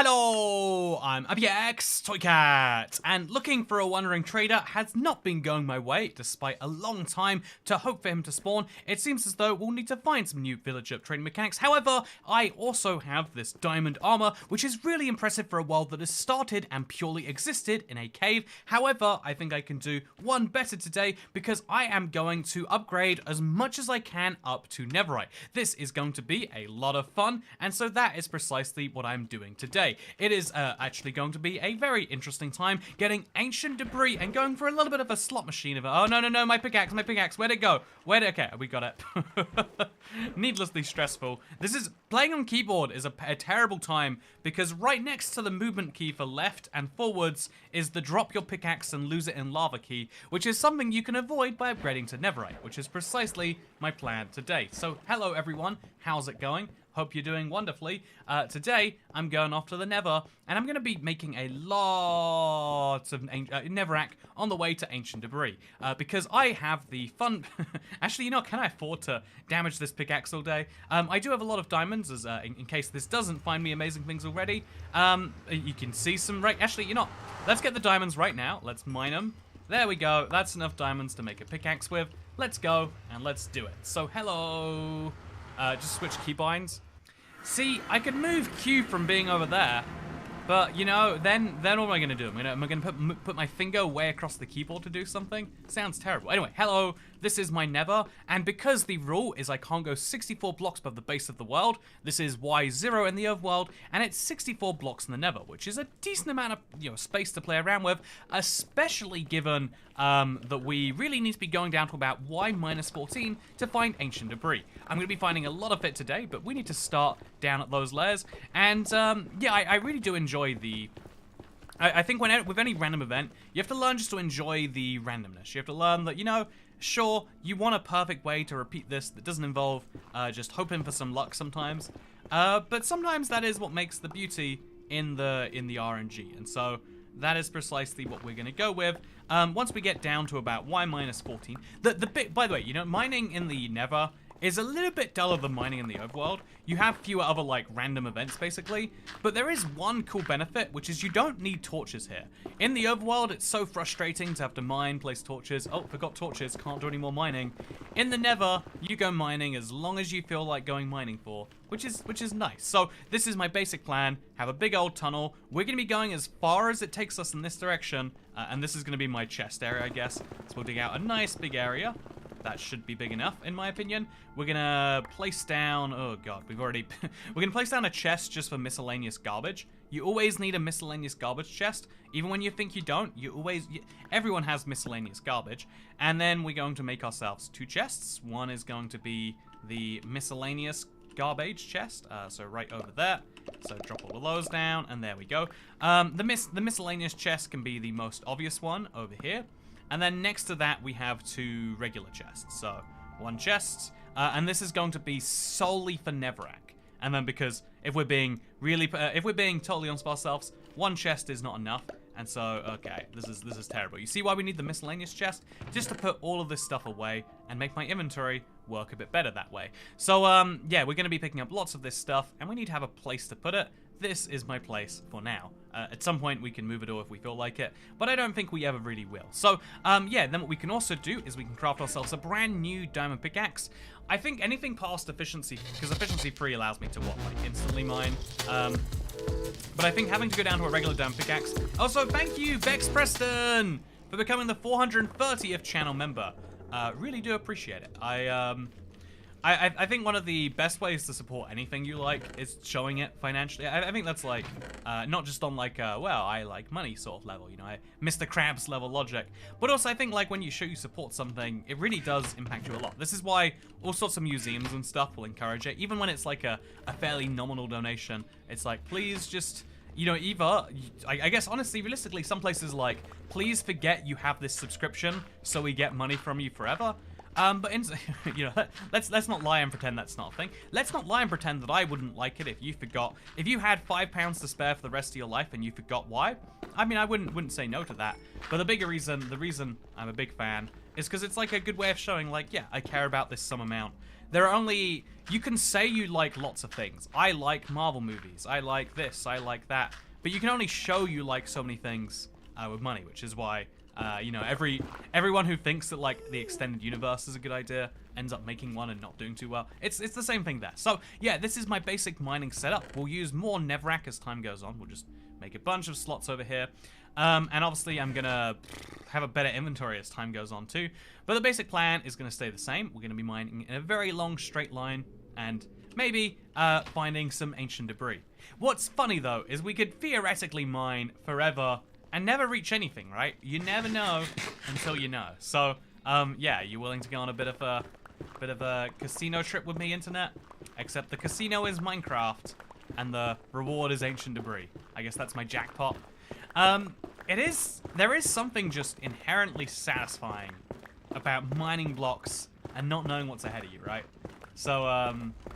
Hello, I'm ibxtoycat, and looking for a wandering trader has not been going my way despite a long time to hope for him to spawn. It seems as though we'll need to find some new villager trading mechanics. However, I also have this diamond armor, which is really impressive for a world that has started and purely existed in a cave. However, I think I can do one better today because I am going to upgrade as much as I can up to netherite. This is going to be a lot of fun, and so that is precisely what I'm doing today. It is actually going to be a very interesting time getting ancient debris and going for a little bit of a slot machine of it. Oh, no, my pickaxe, where'd it go? Okay, we got it. Needlessly stressful. This is, playing on keyboard is a terrible time because right next to the movement key for left and forwards is the drop your pickaxe and lose it in lava key, which is something you can avoid by upgrading to netherite, which is precisely my plan today. So, hello everyone, how's it going? Hope you're doing wonderfully. Today, I'm going off to the Nether, and I'm going to be making a lot of Netherrack on the way to Ancient Debris, because I have the fun... Actually, you know, can I afford to damage this pickaxe all day? I do have a lot of diamonds, as in case this doesn't find me amazing things already. You can see some... Actually, you know, let's get the diamonds right now. Let's mine them. There we go. That's enough diamonds to make a pickaxe with. Let's go, and let's do it. So, hello... just switch keybinds. See, I could move Q from being over there, but, you know, then what am I going to do? Am I going to put my finger way across the keyboard to do something? Sounds terrible. Anyway, hello, this is my Nether, and because the rule is I can't go 64 blocks above the base of the world, this is Y0 in the overworld, and it's 64 blocks in the Nether, which is a decent amount of, you know, space to play around with, especially given that we really need to be going down to about Y-14 to find ancient debris. I'm going to be finding a lot of it today, but we need to start down at those layers, and yeah, I really do enjoy the... I think with any random event, you have to learn just to enjoy the randomness. You have to learn that, you know, sure, you want a perfect way to repeat this that doesn't involve just hoping for some luck sometimes, but sometimes that is what makes the beauty in the RNG, and so that is precisely what we're going to go with. Once we get down to about Y-14, the bit, by the way, you know, mining in the Nether is a little bit duller than mining in the overworld. You have fewer other, like, random events, basically. But there is one cool benefit, which is you don't need torches here. In the overworld, it's so frustrating to have to mine, place torches. Oh, forgot torches, can't do any more mining. In the Nether, you go mining as long as you feel like going mining for, which is nice. So, this is my basic plan. Have a big old tunnel. We're going to be going as far as it takes us in this direction. And this is going to be my chest area, I guess. So we'll dig out a nice big area. That should be big enough, in my opinion. We're gonna place down... Oh, God, we're gonna place down a chest just for miscellaneous garbage. You always need a miscellaneous garbage chest. Even when you think you don't, everyone has miscellaneous garbage. And then we're going to make ourselves two chests. One is going to be the miscellaneous garbage chest. So right over there. So drop all of those down, and there we go. The miscellaneous chest can be the most obvious one over here. And then next to that, we have two regular chests. So, one chest, and this is going to be solely for Netherrack. And then because if we're being totally honest with ourselves, one chest is not enough. And so, okay, this is terrible. You see why we need the miscellaneous chest? Just to put all of this stuff away and make my inventory work a bit better that way. So, yeah, we're going to be picking up lots of this stuff, and we need to have a place to put it. This is my place for now. At some point, we can move it all if we feel like it, but I don't think we ever really will. So, yeah, then what we can also do is we can craft ourselves a brand new diamond pickaxe. I think anything past efficiency, because efficiency 3 allows me to, what, like, instantly mine? But I think having to go down to a regular diamond pickaxe... Also, thank you, Bex Preston, for becoming the 430th channel member. Really do appreciate it. I think one of the best ways to support anything you like is showing it financially. I think that's like, not just on like, well, I like money sort of level, you know, Mr. Krabs level logic. But also I think like when you show you support something, it really does impact you a lot. This is why all sorts of museums and stuff will encourage it. Even when it's like a fairly nominal donation, it's like, please just... You know, either, I guess, honestly, realistically, some places like, please forget you have this subscription so we get money from you forever. But, you know, let's not lie and pretend that's not a thing. Let's not lie and pretend that I wouldn't like it if you forgot. If you had £5 to spare for the rest of your life and you forgot why, I mean, I wouldn't say no to that. But the reason I'm a big fan is because it's like a good way of showing, like, yeah, I care about this some amount. there are only, you can say you like lots of things. I like Marvel movies. I like this. I like that. But you can only show you like so many things with money, which is why, you know, everyone who thinks that like the extended universe is a good idea ends up making one and not doing too well. It's the same thing there. So yeah, this is my basic mining setup. We'll use more Nevrac as time goes on. We'll just make a bunch of slots over here. And obviously I'm gonna have a better inventory as time goes on too. But the basic plan is gonna stay the same. We're gonna be mining in a very long straight line and maybe finding some ancient debris. What's funny though is we could theoretically mine forever and never reach anything, right? You never know until you know. So yeah, you willing to go on a bit of a casino trip with me, internet? Except the casino is Minecraft and the reward is ancient debris. I guess that's my jackpot. There is something just inherently satisfying about mining blocks and not knowing what's ahead of you, right? So,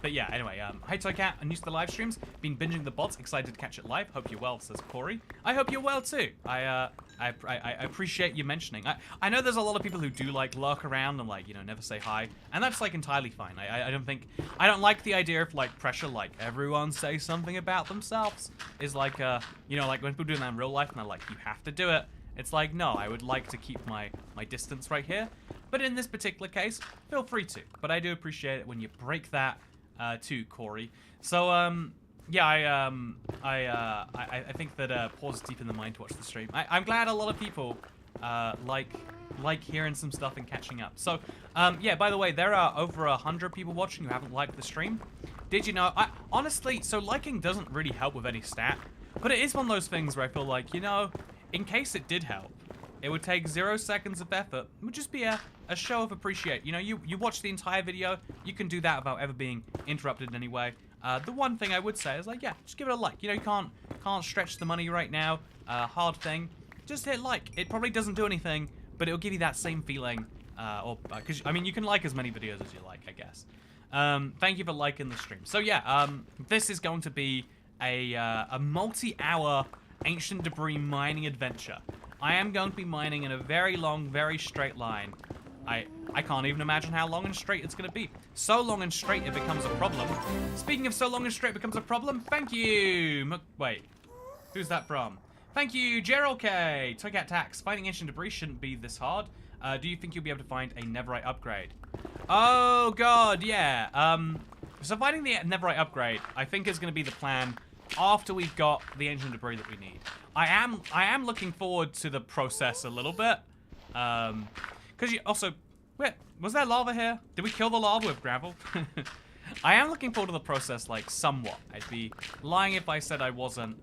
but yeah, anyway, hi Toycat, I'm new to the live streams, been binging the bots, excited to catch it live, hope you're well, says Corey. I hope you're well too. I appreciate you mentioning. I know there's a lot of people who do like lurk around and like, you know, never say hi, and that's like entirely fine. I don't like the idea of like pressure, like everyone say something about themselves is like, you know, like when people do that in real life and they're like, you have to do it. It's like, no, I would like to keep my distance right here. But in this particular case, feel free to. But I do appreciate it when you break that too, Corey. So, yeah, I think that pause deep in the mind to watch the stream. I'm glad a lot of people like hearing some stuff and catching up. So, yeah, by the way, there are over 100 people watching who haven't liked the stream. Did you know? Honestly, so liking doesn't really help with any stat. But it is one of those things where I feel like, you know, in case it did help, it would take 0 seconds of effort. It would just be a show of appreciation. You know, you watch the entire video, you can do that without ever being interrupted in any way. The one thing I would say is like, yeah, just give it a like. You know, you can't stretch the money right now. Hard thing. Just hit like. It probably doesn't do anything, but it'll give you that same feeling. Because, I mean, you can like as many videos as you like, I guess. Thank you for liking the stream. So yeah, this is going to be a multi-hour ancient debris mining adventure. I am going to be mining in a very long, very straight line. I can't even imagine how long and straight it's going to be. So long and straight it becomes a problem. Speaking of so long and straight becomes a problem, thank you. Wait, who's that from? Thank you, Gerald K. Toycat Tax. Finding ancient debris shouldn't be this hard. Do you think you'll be able to find a netherite upgrade? Oh god, yeah. So finding the netherite upgrade, I think is going to be the plan after we've got the ancient debris that we need. I am looking forward to the process a little bit. Because you also, wait, was there lava here? Did we kill the lava with gravel? I am looking forward to the process, like, somewhat. I'd be lying if I said I wasn't.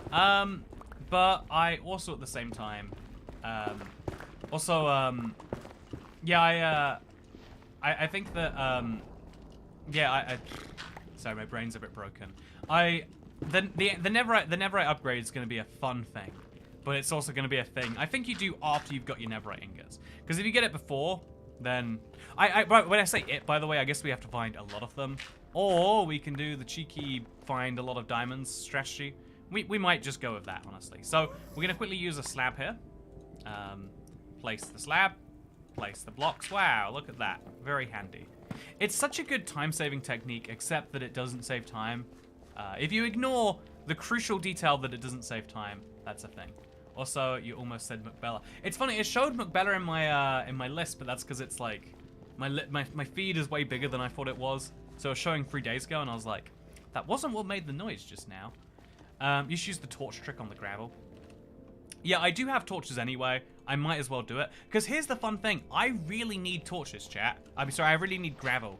But I also, at the same time, yeah, I think that, yeah, sorry, my brain's a bit broken. The netherite upgrade is going to be a fun thing, but it's also going to be a thing I think you do after you've got your netherite ingots. Because if you get it before, then when I say it, by the way, I guess we have to find a lot of them, or we can do the cheeky find a lot of diamonds strategy. We might just go with that, honestly. So we're going to quickly use a slab here. Place the slab, place the blocks. Wow, look at that, very handy. It's such a good time-saving technique, except that it doesn't save time. If you ignore the crucial detail that it doesn't save time, that's a thing. Also, you almost said McBella. It's funny, it showed McBella in my list, but that's because it's like my feed is way bigger than I thought it was. So it was showing 3 days ago, and I was like, that wasn't what made the noise just now. You should use the torch trick on the gravel. Yeah, I do have torches anyway. I might as well do it. Because here's the fun thing. I really need torches, chat. I'm sorry, I really need gravel.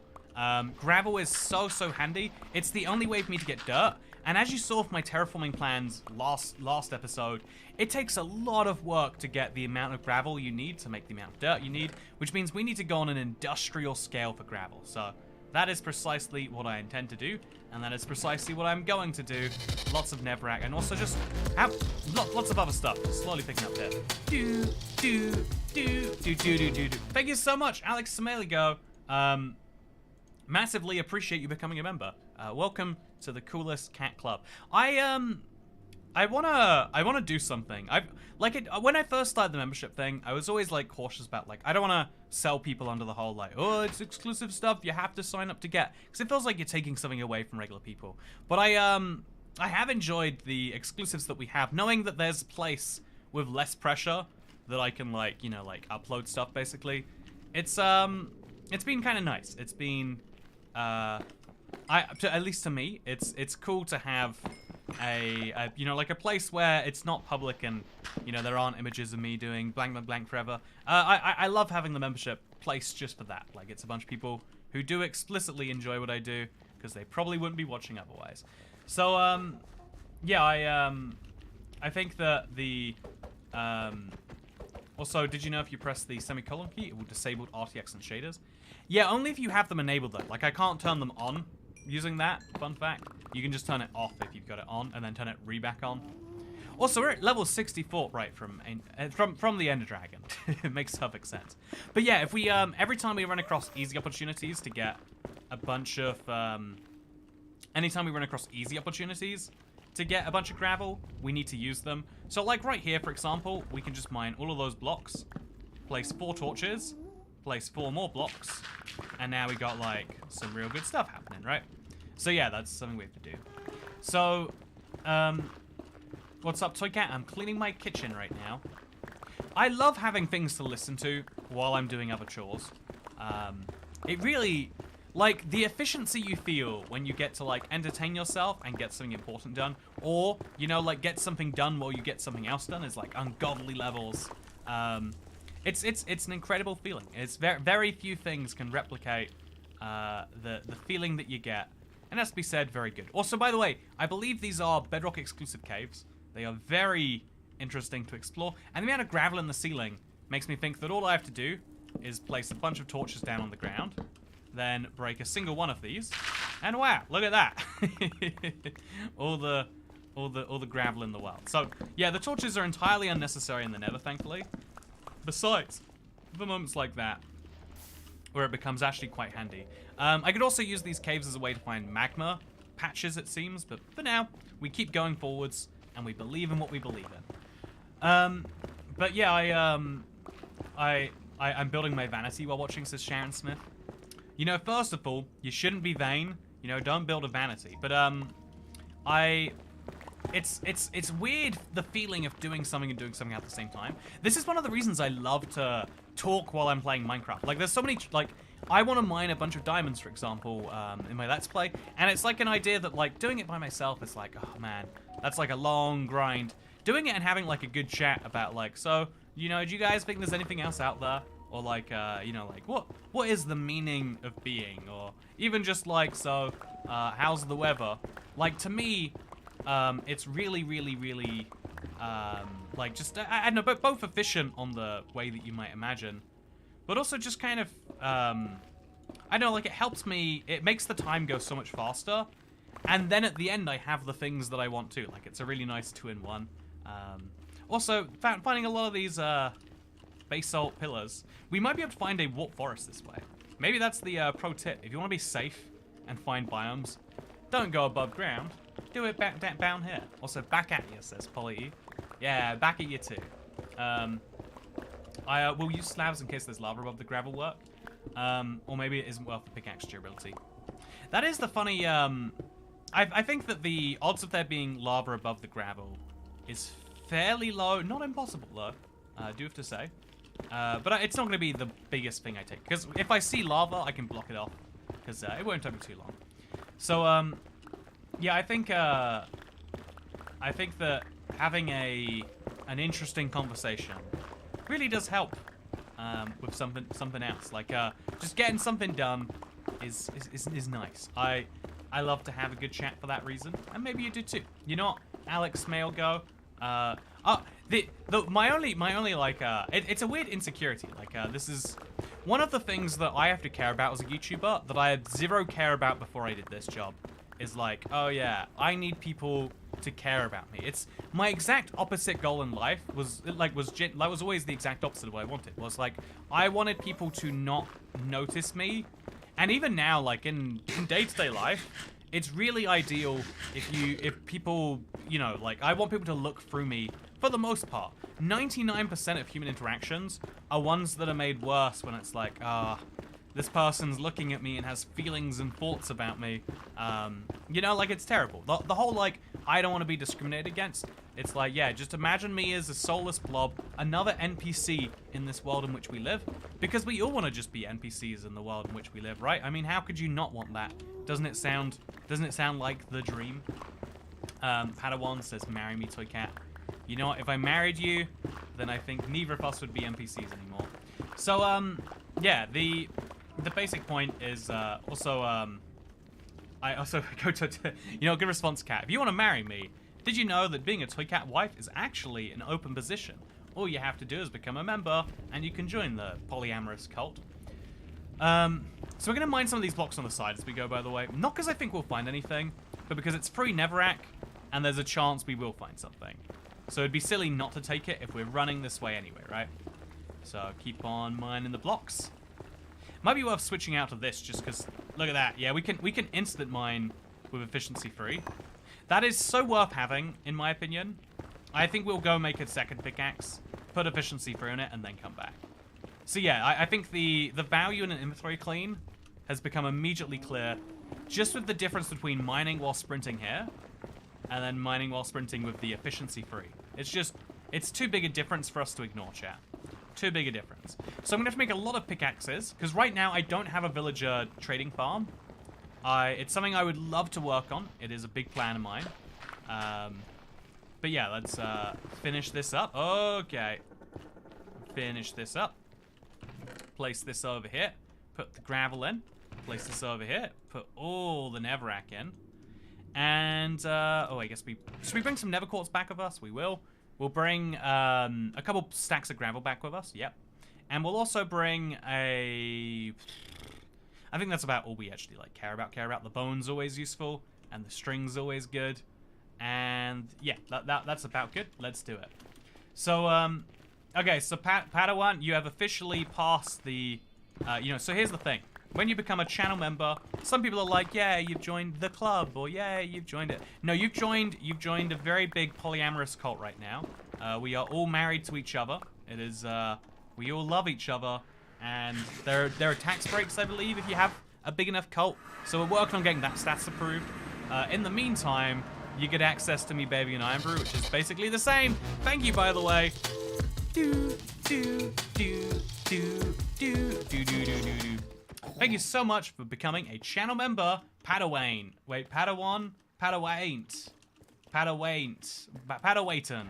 Gravel is so handy. It's the only way for me to get dirt. And as you saw with my terraforming plans last episode, it takes a lot of work to get the amount of gravel you need to make the amount of dirt you need, which means we need to go on an industrial scale for gravel. So that is precisely what I intend to do, and that is precisely what I'm going to do. Lots of netherrack, and also just have lots of other stuff. Just slowly picking up here. Thank you so much, Alex Sameligo. Massively appreciate you becoming a member. Welcome to the coolest cat club. I wanna do something. When I first started the membership thing, I was always like cautious about like I don't wanna sell people under the whole like, oh, it's exclusive stuff you have to sign up to get, because it feels like you're taking something away from regular people. But I have enjoyed the exclusives that we have, knowing that there's a place with less pressure that I can like, you know, like upload stuff basically. It's been kind of nice. It's been at least to me, it's cool to have a you know, like a place where it's not public and, you know, there aren't images of me doing blank blank blank forever. I love having the membership place just for that. Like, it's a bunch of people who do explicitly enjoy what I do, because they probably wouldn't be watching otherwise. So yeah, I think that the also, did you know if you press the semicolon key, it will disable RTX and shaders? Yeah, only if you have them enabled though. Like, I can't turn them on using that, fun fact. You can just turn it off if you've got it on, and then turn it back on. Also, we're at level 64, right, from the Ender Dragon. It makes perfect sense. But yeah, if we, every time we run across easy opportunities to get a bunch of, anytime we run across easy opportunities to get a bunch of gravel, we need to use them. So like right here, for example, we can just mine all of those blocks, place 4 torches, place 4 more blocks, and now we got like some real good stuff happening, right? So yeah, that's something we have to do. So, what's up, Toycat? I'm cleaning my kitchen right now. I love having things to listen to while I'm doing other chores. It really, like, the efficiency you feel when you get to, like, entertain yourself and get something important done, or, you know, like, get something done while you get something else done is, like, ungodly levels. It's an incredible feeling. It's very few things can replicate the feeling that you get. And as to be said, very good. Also, by the way, I believe these are Bedrock exclusive caves. They are very interesting to explore. And the amount of gravel in the ceiling makes me think that all I have to do is place a bunch of torches down on the ground, then break a single one of these, and wow, look at that. all the gravel in the world. So yeah, the torches are entirely unnecessary in the Nether, thankfully. Besides, for moments like that, where it becomes actually quite handy. I could also use these caves as a way to find magma patches, it seems, but for now, we keep going forwards, and we believe in what we believe in. But yeah, I'm building my vanity while watching, says Sharon Smith. You know, first of all, you shouldn't be vain. You know, don't build a vanity. But it's weird, the feeling of doing something and doing something at the same time. This is one of the reasons I love to talk while I'm playing Minecraft. Like, there's so many, like, I want to mine a bunch of diamonds, for example, in my Let's Play, and it's like an idea that, like, doing it by myself is like, oh man, that's like a long grind. Doing it and having, like, a good chat about, like, so, you know, do you guys think there's anything else out there? Or, like, you know, like, what is the meaning of being? Or even just, like, so, how's the weather? Like, to me, it's really, like, just, I don't know, but both efficient on the way that you might imagine, but also just kind of, I don't know, like, it helps me, it makes the time go so much faster, and then at the end I have the things that I want to. Like, it's a really nice 2-in-1. Also, finding a lot of these, basalt pillars. We might be able to find a warp forest this way. Maybe that's the, pro tip. If you want to be safe and find biomes, don't go above ground. Do it back down here. Also, back at you, says Polly. Yeah, back at you too. I will use slabs in case there's lava above the gravel work. Or maybe it isn't worth the pickaxe durability. That is the funny, I think that the odds of there being lava above the gravel is fairly low. Not impossible, though, I do have to say. But it's not going to be the biggest thing I take. Because if I see lava, I can block it off. Because it won't take me too long. So, yeah, I think that having an interesting conversation really does help with something else. Like, just getting something done is nice. I love to have a good chat for that reason, and maybe you do too. You know what, Alex Mail go. My only like it's a weird insecurity. Like, this is one of the things that I have to care about as a YouTuber that I had zero care about before I did this job. Is like, oh yeah, I need people to care about me. It's my exact opposite goal in life was always the exact opposite of what I wanted. Was like, I wanted people to not notice me, and even now, like in day-to-day life, it's really ideal if people, you know, like, I want people to look through me for the most part. 99% of human interactions are ones that are made worse when it's like, this person's looking at me and has feelings and thoughts about me. You know, like, it's terrible. The whole, like, I don't want to be discriminated against. It's like, yeah, just imagine me as a soulless blob, another NPC in this world in which we live. Because we all want to just be NPCs in the world in which we live, right? I mean, how could you not want that? Doesn't it sound like the dream? Padawan says, marry me, toy cat. You know what, if I married you, then I think neither of us would be NPCs anymore. So, yeah, the basic point is, I also go to, you know, good response, cat. If you want to marry me, did you know that being a toy cat wife is actually an open position? All you have to do is become a member, and you can join the polyamorous cult. So we're going to mine some of these blocks on the side as we go, by the way. Not because I think we'll find anything, but because it's free Neverac, and there's a chance we will find something. So it'd be silly not to take it if we're running this way anyway, right? So keep on mining the blocks. Might be worth switching out to this just because, look at that. Yeah, we can instant mine with efficiency 3. That is so worth having, in my opinion. I think we'll go make a second pickaxe, put efficiency 3 in it, and then come back. So yeah, I think the value in an inventory clean has become immediately clear just with the difference between mining while sprinting here and then mining while sprinting with the efficiency 3. It's too big a difference for us to ignore, chat. Too big a difference. So I'm going to have to make a lot of pickaxes, because right now I don't have a villager trading farm. It's something I would love to work on. It is a big plan of mine. But yeah, let's finish this up. Okay. Finish this up. Place this over here. Put the gravel in. Place this over here. Put all the Neverac in. And, I guess should we bring some nether quartz back with us? We will. We'll bring a couple stacks of gravel back with us. Yep. And we'll also bring I think that's about all we actually like care about. The bone's always useful, and the string's always good. And yeah, that's about good. Let's do it. So okay, so Padawan, you have officially passed the so here's the thing. When you become a channel member, some people are like, yeah, you've joined the club, or yeah, you've joined it. No, you've joined a very big polyamorous cult right now. We are all married to each other. It is, we all love each other, and there are tax breaks, I believe, if you have a big enough cult. So we're working on getting that stats approved. In the meantime, you get access to me, Baby and Iron Brew, which is basically the same. Thank you, by the way. Thank you so much for becoming a channel member, Padawan. Wait, Padawan? Padawaint. Padawaiton.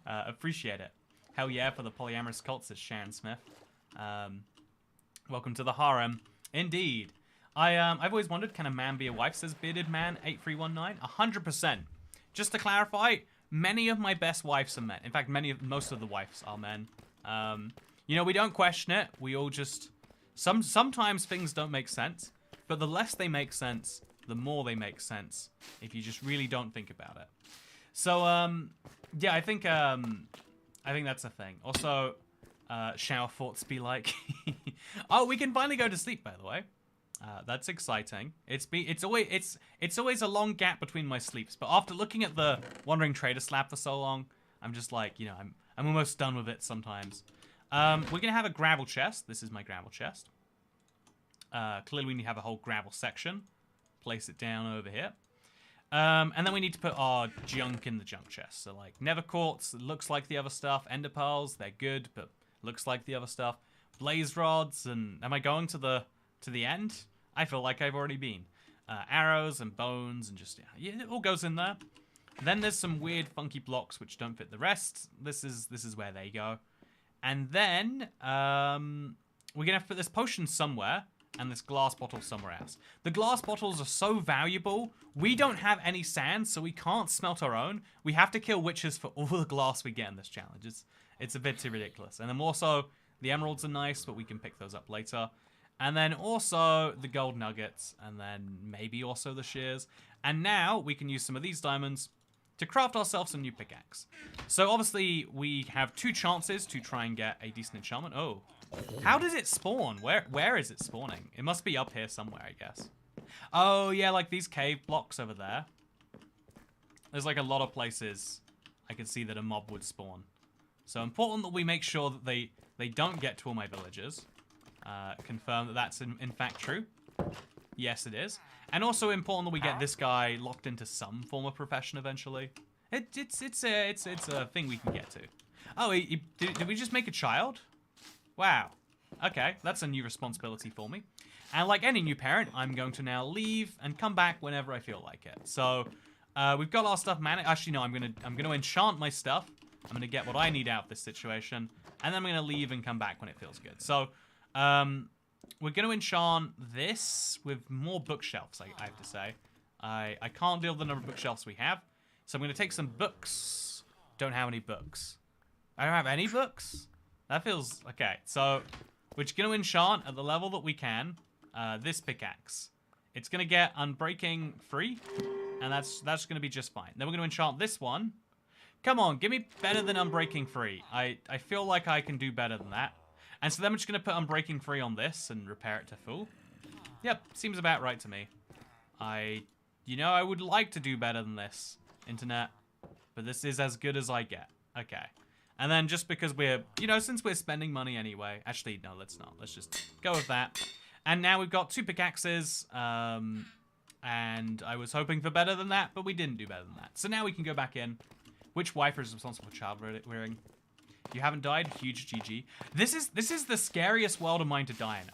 Appreciate it. Hell yeah for the polyamorous cult, says Sharon Smith. Welcome to the harem. Indeed. I've always wondered, can a man be a wife, says Bearded Man 8319. 100%. Just to clarify, many of my best wives are men. In fact, most of the wives are men. You know, we don't question it. We all just... Sometimes things don't make sense, but the less they make sense, the more they make sense, if you just really don't think about it. So, yeah, I think that's a thing. Also, shower thoughts be like... Oh, we can finally go to sleep, by the way. That's exciting. It's always a long gap between my sleeps, but after looking at the Wandering Trader slab for so long, I'm just like, you know, I'm almost done with it sometimes. We're gonna have a gravel chest. This is my gravel chest. Clearly we need to have a whole gravel section. Place it down over here. And then we need to put our junk in the junk chest. So like nether quartz, looks like the other stuff. Ender pearls, they're good, but looks like the other stuff. Blaze rods, and am I going to the end? I feel like I've already been. Arrows and bones and just, yeah, it all goes in there. Then there's some weird funky blocks which don't fit the rest. This is where they go. And then, we're gonna have to put this potion somewhere, and this glass bottle somewhere else. The glass bottles are so valuable, we don't have any sand, so we can't smelt our own. We have to kill witches for all the glass we get in this challenge. It's a bit too ridiculous. And then also, the emeralds are nice, but we can pick those up later. And then also, the gold nuggets, and then maybe also the shears. And now, we can use some of these diamonds to craft ourselves a new pickaxe. So obviously, we have 2 chances to try and get a decent enchantment. Oh, how does it spawn? Where is it spawning? It must be up here somewhere, I guess. Oh, yeah, like these cave blocks over there. There's like a lot of places I can see that a mob would spawn. So important that we make sure that they don't get to all my villagers. Confirm that that's in fact true. Yes, it is. And also important that we get this guy locked into some form of profession eventually. It's a thing we can get to. Oh, did we just make a child? Wow. Okay, that's a new responsibility for me. And like any new parent, I'm going to now leave and come back whenever I feel like it. So we've got our stuff managed. Actually, no, I'm gonna enchant my stuff. I'm gonna get what I need out of this situation, and then I'm gonna leave and come back when it feels good. So we're gonna enchant this with more bookshelves. I have to say, I can't deal with the number of bookshelves we have, so I'm gonna take some books. Don't have any books. I don't have any books. That feels okay. So we're just gonna enchant at the level that we can. This pickaxe. It's gonna get Unbreaking 3, and that's gonna be just fine. Then we're gonna enchant this one. Come on, give me better than Unbreaking 3. I feel like I can do better than that. And so then I'm just gonna put Unbreaking 3 on this and repair it to full. Yep, seems about right to me. You know, I would like to do better than this, internet, but this is as good as I get. Okay. And then just because we're, you know, since we're spending money anyway. Actually, no, let's not. Let's just go with that. And now we've got 2 pickaxes. And I was hoping for better than that, but we didn't do better than that. So now we can go back in. Which wife is responsible for child rearing? You haven't died? Huge GG. This is the scariest world of mine to die in.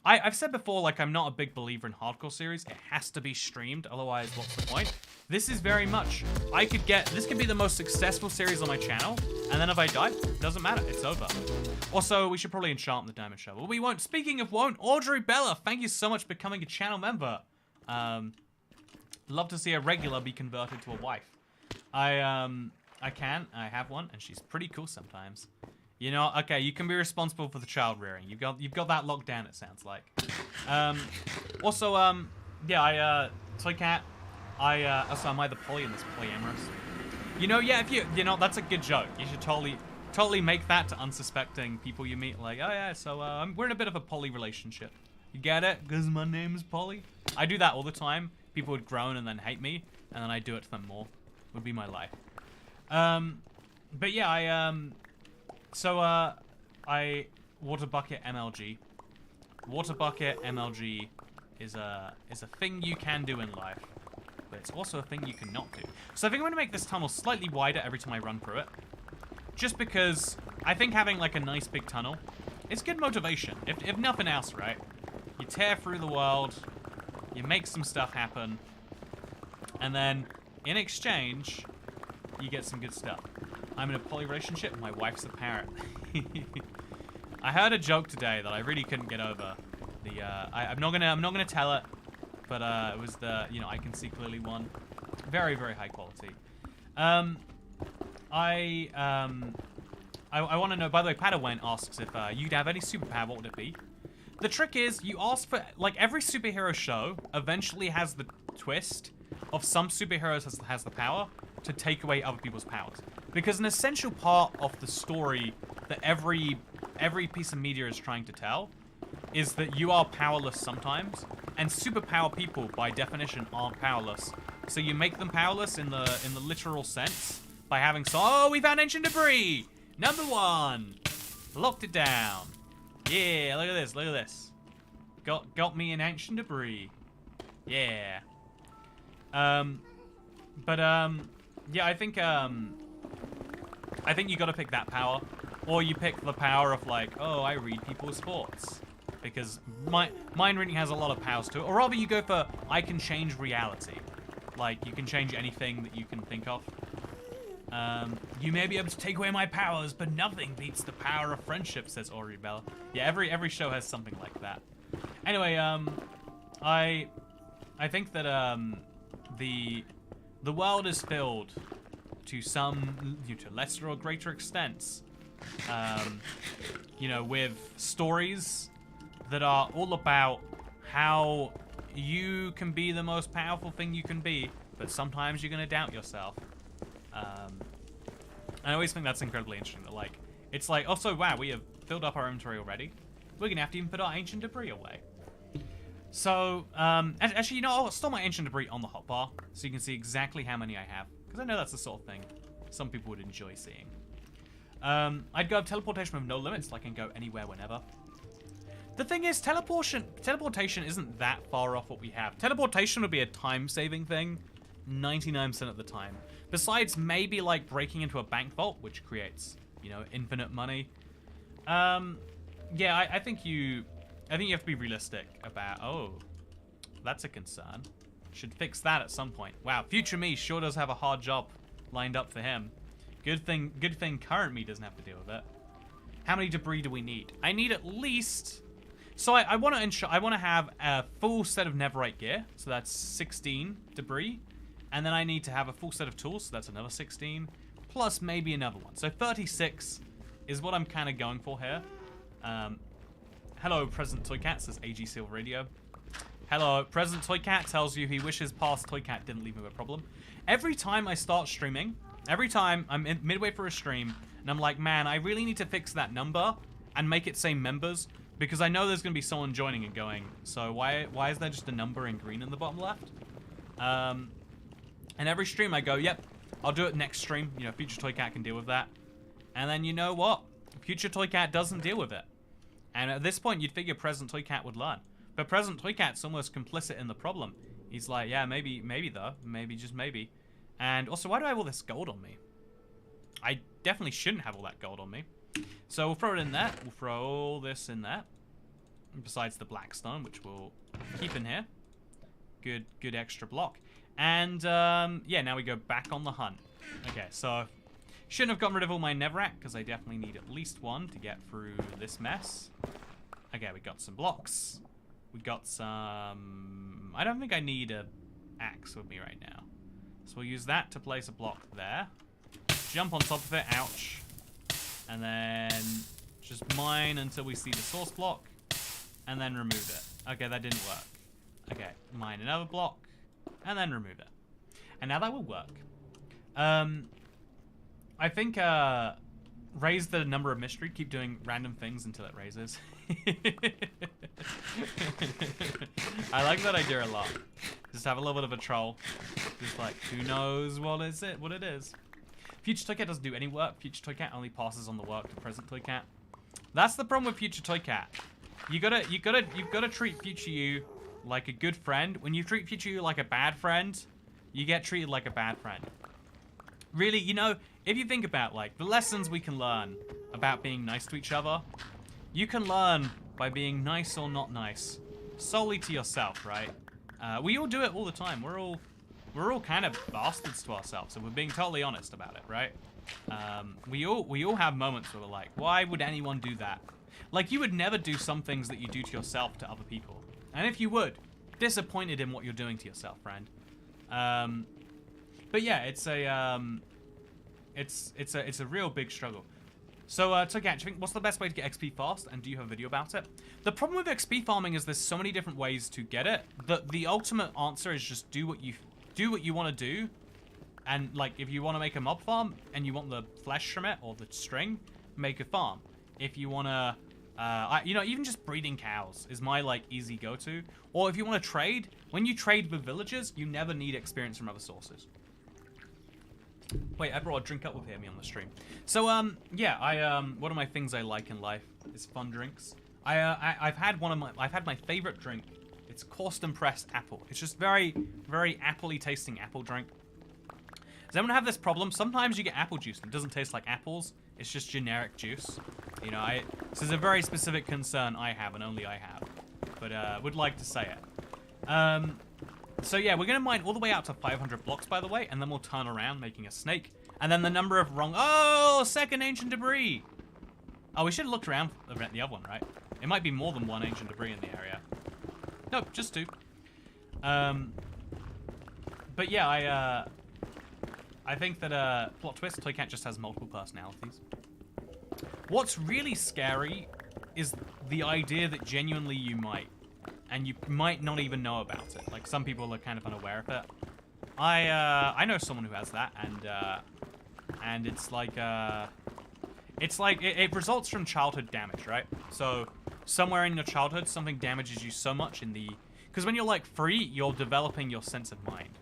I've said before, like, I'm not a big believer in hardcore series. It has to be streamed, otherwise what's the point? This is very much, this could be the most successful series on my channel, and then if I die, doesn't matter, it's over. Also, we should probably enchant the diamond shovel. We won't. Speaking of won't, Audrey Bella, thank you so much for becoming a channel member. Love to see a regular be converted to a wife. I have one, and she's pretty cool sometimes. You know, okay, you can be responsible for the child rearing. You've got that locked down, it sounds like. Also, yeah, Toycat, also, am I the poly in this polyamorous? You know, yeah, you know, that's a good joke. You should totally make that to unsuspecting people you meet. Like, oh yeah, so, we're in a bit of a poly relationship. You get it? Because my name is Polly. I do that all the time. People would groan and then hate me, and then I do it to them more. Would be my life. But yeah, I water bucket MLG. Water bucket MLG is a thing you can do in life, but it's also a thing you cannot do. So I think I'm gonna make this tunnel slightly wider every time I run through it, just because I think having like a nice big tunnel, it's good motivation. If nothing else, right? You tear through the world, you make some stuff happen, and then in exchange, you get some good stuff. I'm in a poly relationship. My wife's a parrot. I heard a joke today that I really couldn't get over. I'm not gonna tell it, but it was the, you know, I can see clearly one. Very, very high quality. I want to know. By the way, Padawan asks if you'd have any superpower. What would it be? The trick is you ask for, like, every superhero show eventually has the twist of some superheroes has the power to take away other people's powers. Because an essential part of the story that every piece of media is trying to tell is that you are powerless sometimes, and superpower people by definition aren't powerless. So you make them powerless in the literal sense by having oh, we found ancient debris! Number 1! Locked it down. Yeah, look at this, look at this. Got me an ancient debris. Yeah. Yeah, I think you gotta pick that power. Or you pick the power of, like, oh, I read people's thoughts. Because mind reading has a lot of powers to it. Or rather, you go for, I can change reality. Like, you can change anything that you can think of. You may be able to take away my powers, but nothing beats the power of friendship, says Ori Bella. Yeah, every show has something like that. Anyway, I think that, the world is filled to some, to lesser or greater extents, you know, with stories that are all about how you can be the most powerful thing you can be, but sometimes you're gonna doubt yourself. I always think that's incredibly interesting. That, like, it's like, also, wow, we have filled up our inventory already. We're gonna have to even put our ancient debris away. So, actually, you know, I'll store my ancient debris on the hotbar so you can see exactly how many I have. Because I know that's the sort of thing some people would enjoy seeing. I'd go teleportation with no limits, like I can go anywhere whenever. The thing is, teleportation isn't that far off what we have. Teleportation would be a time-saving thing 99% of the time. Besides maybe like breaking into a bank vault, which creates, you know, infinite money. Yeah, I think you have to be realistic about, oh, that's a concern. Should fix that at some point. Wow, future me sure does have a hard job lined up for him. Good thing current me doesn't have to deal with it. How many debris do we need? I need at least... So I want to have a full set of netherite gear. So that's 16 debris. And then I need to have a full set of tools. So that's another 16. Plus maybe another one. So 36 is what I'm kind of going for here. Hello, President Toycat, says AG Silver Radio. Hello, President Toycat tells you he wishes past Toycat didn't leave him a problem. Every time I start streaming, every time I'm midway through a stream, and I'm like, man, I really need to fix that number and make it say members, because I know there's going to be someone joining and going, so why is there just a number in green in the bottom left? And every stream I go, yep, I'll do it next stream. You know, Future Toycat can deal with that. And then you know what? Future Toycat doesn't deal with it. And at this point, you'd figure Present Toycat would learn. But Present Toycat's almost complicit in the problem. He's like, yeah, maybe though. Maybe, just maybe. And also, why do I have all this gold on me? I definitely shouldn't have all that gold on me. So we'll throw it in there. We'll throw all this in there. Besides the black stone, which we'll keep in here. Good extra block. And, yeah, now we go back on the hunt. Okay, so... Shouldn't have gotten rid of all my netherrack, because I definitely need at least one to get through this mess. Okay, we got some blocks. We got some... I don't think I need a axe with me right now. So we'll use that to place a block there. Jump on top of it, ouch. And then just mine until we see the source block. And then remove it. Okay, that didn't work. Okay, mine another block. And then remove it. And now that will work. I think, raise the number of mystery. Keep doing random things until it raises. I like that idea a lot. Just have a little bit of a troll. Just like, who knows what it is. Future Toycat doesn't do any work. Future Toycat only passes on the work to Present Toycat. That's the problem with Future Toycat. You've gotta treat Future You like a good friend. When you treat Future You like a bad friend, you get treated like a bad friend. Really, you know, if you think about, like, the lessons we can learn about being nice to each other, you can learn by being nice or not nice, solely to yourself, right? We all do it all the time. We're all kind of bastards to ourselves, if we're being totally honest about it, right? We all have moments where we're like, why would anyone do that? Like, you would never do some things that you do to yourself to other people. And if you would, disappointed in what you're doing to yourself, friend. But yeah, it's a real big struggle. So, Toycat, do you think what's the best way to get XP fast, and do you have a video about it? The problem with XP farming is there's so many different ways to get it that the ultimate answer is just do what you want to do, and like if you want to make a mob farm and you want the flesh from it or the string, make a farm. If you want to, you know, even just breeding cows is my like easy go-to. Or if you want to trade, when you trade with villagers, you never need experience from other sources. Wait, I brought a drink up with me on the stream. So, yeah, one of my things I like in life is fun drinks. I've had my favorite drink. It's Corsten pressed apple. It's just very, very apple-y tasting apple drink. Does anyone have this problem? Sometimes you get apple juice and it doesn't taste like apples. It's just generic juice. You know, this is a very specific concern I have and only I have. But, would like to say it. So yeah, we're going to mine all the way out to 500 blocks, by the way, and then we'll turn around, making a snake. And then the number of Oh, second ancient debris! Oh, we should have looked around the other one, right? It might be more than one ancient debris in the area. Nope, just two. But yeah, I think that, plot twist, Toycat just has multiple personalities. What's really scary is the idea that genuinely you might. And you might not even know about it. Like, some people are kind of unaware of it. I know someone who has that, and it's like, it results from childhood damage, right? So, somewhere in your childhood, something damages you so much in the Because when you're like free, you're developing your sense of mind.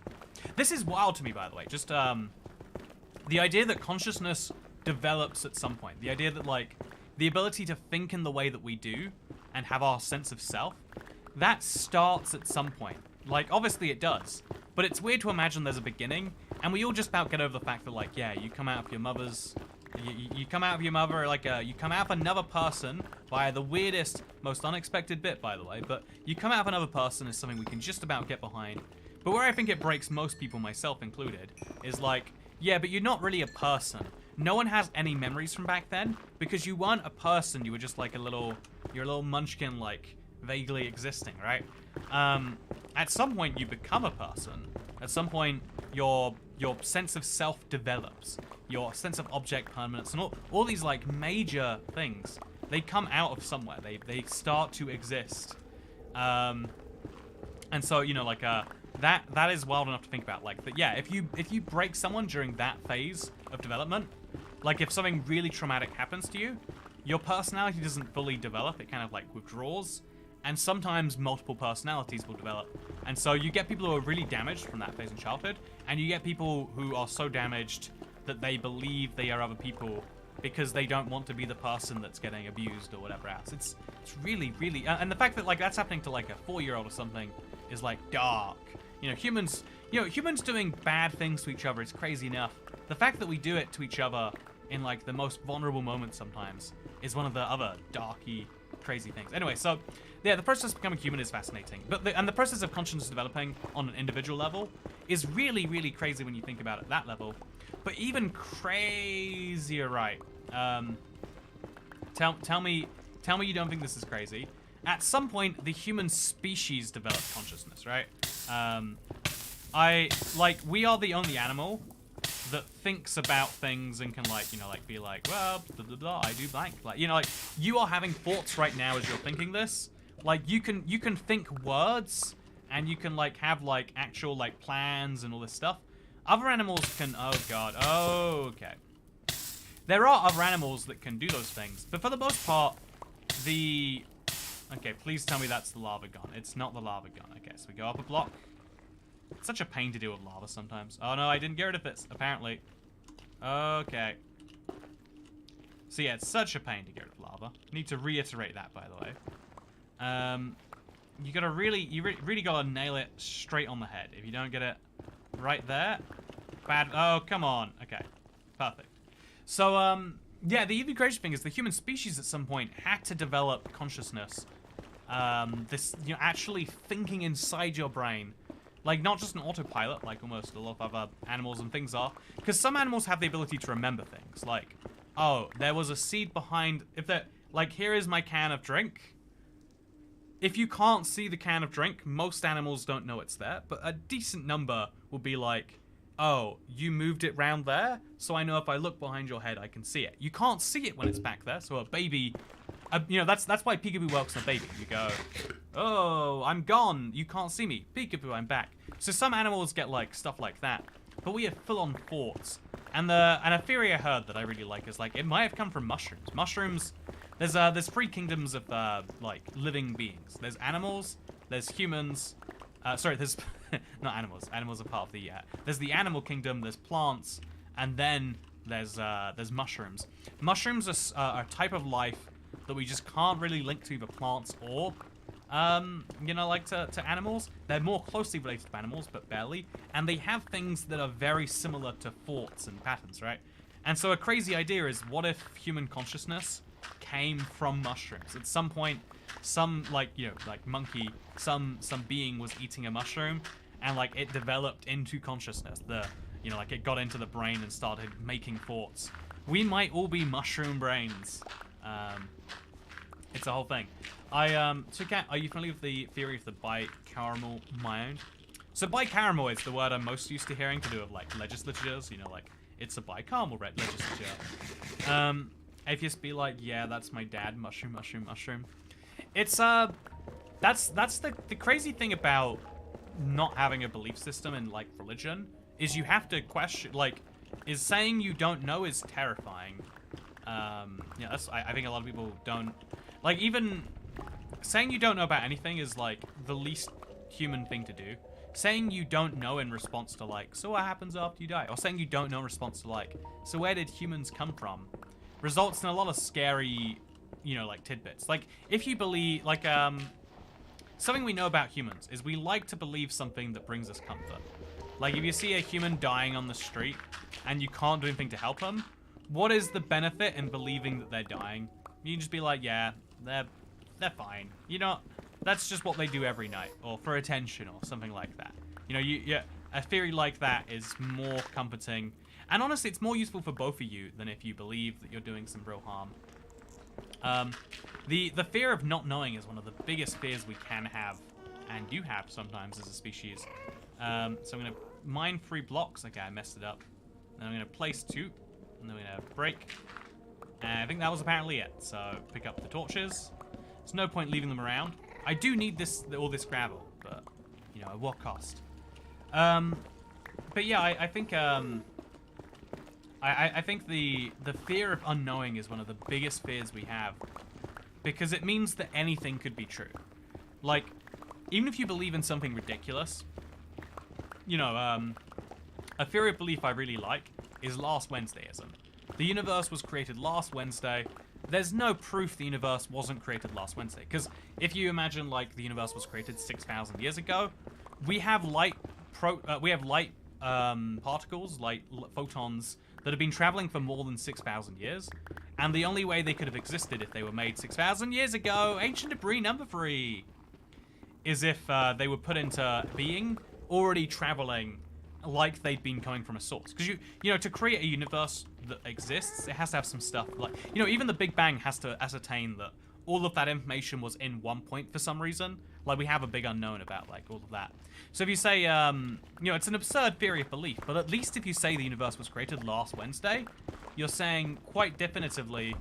This is wild to me, by the way. Just the idea that consciousness develops at some point. The idea that like the ability to think in the way that we do and have our sense of self, that starts at some point. Like obviously it does, but it's weird to imagine there's a beginning, and we all just about get over the fact that like, yeah, you come out of your mother's, you come out of your mother like you come out of another person via the weirdest, most unexpected bit, by the way, but you come out of another person is something we can just about get behind. But where I think it breaks most people, myself included, is like, yeah, but you're not really a person. No one has any memories from back then because you weren't a person. You were just like you're a little munchkin, like vaguely existing, right? At some point you become a person. At some point your sense of self develops. Your sense of object permanence and all these like major things, they come out of somewhere. They start to exist. And so, you know, like that is wild enough to think about. Like that, yeah, if you break someone during that phase of development, like if something really traumatic happens to you, your personality doesn't fully develop. It kind of like withdraws, and sometimes multiple personalities will develop. And so you get people who are really damaged from that phase in childhood, and you get people who are so damaged that they believe they are other people because they don't want to be the person that's getting abused or whatever else. It's really, really, and the fact that like that's happening to like a 4-year-old or something is like dark. You know, humans doing bad things to each other is crazy enough. The fact that we do it to each other in like the most vulnerable moments sometimes is one of the other darky, crazy things. Anyway, so yeah, the process of becoming human is fascinating, but the process of consciousness developing on an individual level is really, really crazy when you think about it at that level. But even crazier, right? Tell me you don't think this is crazy. At some point, the human species developed consciousness, right? We are the only animal that thinks about things and can like, you know, like be like, well, blah, blah, blah, I do blank. Like, you know, like you are having thoughts right now as you're thinking this. Like you can think words and you can like have like actual like plans and all this stuff. Other animals can, oh god, oh, okay. There are other animals that can do those things, but for the most part, okay, please tell me that's the lava gun. It's not the lava gun. Okay, so we go up a block. It's such a pain to deal with lava sometimes. Oh no, I didn't get rid of this, apparently. Okay. So yeah, it's such a pain to get rid of lava. Need to reiterate that, by the way. You gotta really gotta nail it straight on the head. If you don't get it right there, bad. Oh, come on. Okay, perfect. So, yeah, the even crazier thing is the human species at some point had to develop consciousness. This, you know, actually thinking inside your brain. Like, not just an autopilot, like almost a lot of other animals and things are. Because some animals have the ability to remember things. Like, oh, there was a seed behind... Like, here is my can of drink. If you can't see the can of drink, most animals don't know it's there. But a decent number will be like, oh, you moved it round there? So I know if I look behind your head, I can see it. You can't see it when it's back there. So a baby... you know, that's why peekaboo works on a baby. You go, oh, I'm gone. You can't see me. Peekaboo, I'm back. So some animals get like stuff like that, but we have full-on thoughts. And a theory I heard that I really like is like it might have come from mushrooms. Mushrooms, there's 3 kingdoms of like living beings. There's animals, there's humans. Sorry, there's not animals. Animals are part of the. There's the animal kingdom. There's plants, and then there's mushrooms. Mushrooms are a type of life that we just can't really link to either plants or, you know, like to animals. They're more closely related to animals, but barely. And they have things that are very similar to thoughts and patterns, right? And so a crazy idea is, what if human consciousness came from mushrooms? At some point, some, like, you know, like monkey, some being was eating a mushroom, and, like, it developed into consciousness. You know, like, it got into the brain and started making thoughts. We might all be mushroom brains. It's a whole thing. So Kat, are you familiar with the theory of the bicameral mind? So bicameral is the word I'm most used to hearing to do with like legislatures, you know, like it's a bicameral legislature. Atheists be like, yeah, that's my dad, mushroom, mushroom, mushroom. It's that's the crazy thing about not having a belief system in like religion is you have to question, like, is saying you don't know is terrifying. Yeah, I think a lot of people don't, like, even saying you don't know about anything is like the least human thing to do. Saying you don't know in response to like, so what happens after you die? Or saying you don't know in response to like, so where did humans come from? Results in a lot of scary, you know, like tidbits. Like, if you believe, like, something we know about humans is we like to believe something that brings us comfort. Like, if you see a human dying on the street and you can't do anything to help them, what is the benefit in believing that they're dying? You can just be like, yeah, they're fine. You know, that's just what they do every night, or for attention, or something like that. You know, a theory like that is more comforting. And honestly, it's more useful for both of you than if you believe that you're doing some real harm. The fear of not knowing is one of the biggest fears we can have, and do have sometimes as a species. So I'm going to mine 3 blocks. Okay, I messed it up. Then I'm going to place 2, and then we're going to break. And I think that was apparently it. So pick up the torches. There's no point leaving them around. I do need all this gravel, but, you know, at what cost? But yeah, I think... I think the fear of unknowing is one of the biggest fears we have, because it means that anything could be true. Like, even if you believe in something ridiculous, you know, a theory of belief I really like is last Wednesdayism. The universe was created last Wednesday. There's no proof the universe wasn't created last Wednesday, because if you imagine like the universe was created 6,000 years ago, we have light particles, like photons, that have been traveling for more than 6,000 years, and the only way they could have existed if they were made 6,000 years ago, ancient debris number 3, is if they were put into being already traveling like they'd been coming from a source. Because you know, to create a universe that exists, it has to have some stuff like, you know, even the Big Bang has to ascertain that all of that information was in one point for some reason. Like, we have a big unknown about, like, all of that. So if you say, you know, it's an absurd theory of belief, but at least if you say the universe was created last Wednesday, you're saying quite definitively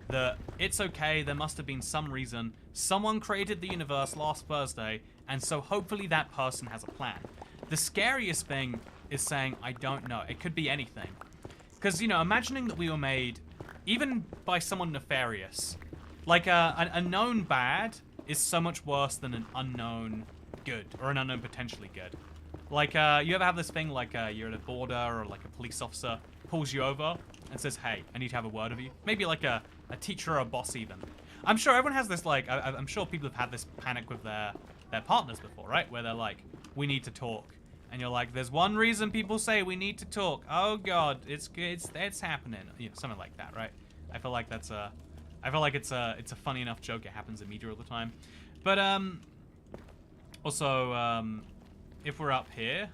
that it's okay, there must have been some reason, someone created the universe last Thursday, and so hopefully that person has a plan. The scariest thing is saying, I don't know. It could be anything. Because, you know, imagining that we were made, even by someone nefarious, like a known bad is so much worse than an unknown good, or an unknown potentially good. Like, you ever have this thing, like, you're at a border, or like a police officer pulls you over and says, hey, I need to have a word with you. Maybe like a teacher or a boss even. I'm sure everyone has this, like, I'm sure people have had this panic with their partners before, right? Where they're like, we need to talk. And you're like, there's one reason people say we need to talk. Oh God, it's happening. You know, something like that, right? I feel like it's a funny enough joke. It happens in media all the time. But also, if we're up here,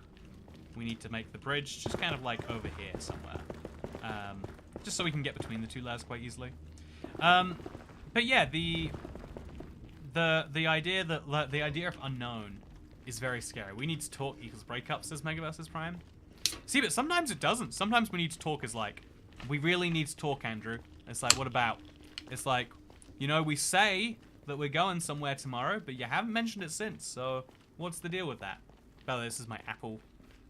we need to make the bridge just kind of like over here somewhere, just so we can get between the 2 layers quite easily. But yeah, the idea of unknown is very scary. We need to talk equals breakup, says Mega vs. Prime. See, but sometimes it doesn't. Sometimes we need to talk is like, we really need to talk, Andrew. It's like, what about? It's like, you know, we say that we're going somewhere tomorrow, but you haven't mentioned it since, so what's the deal with that? By the way, this is my apple.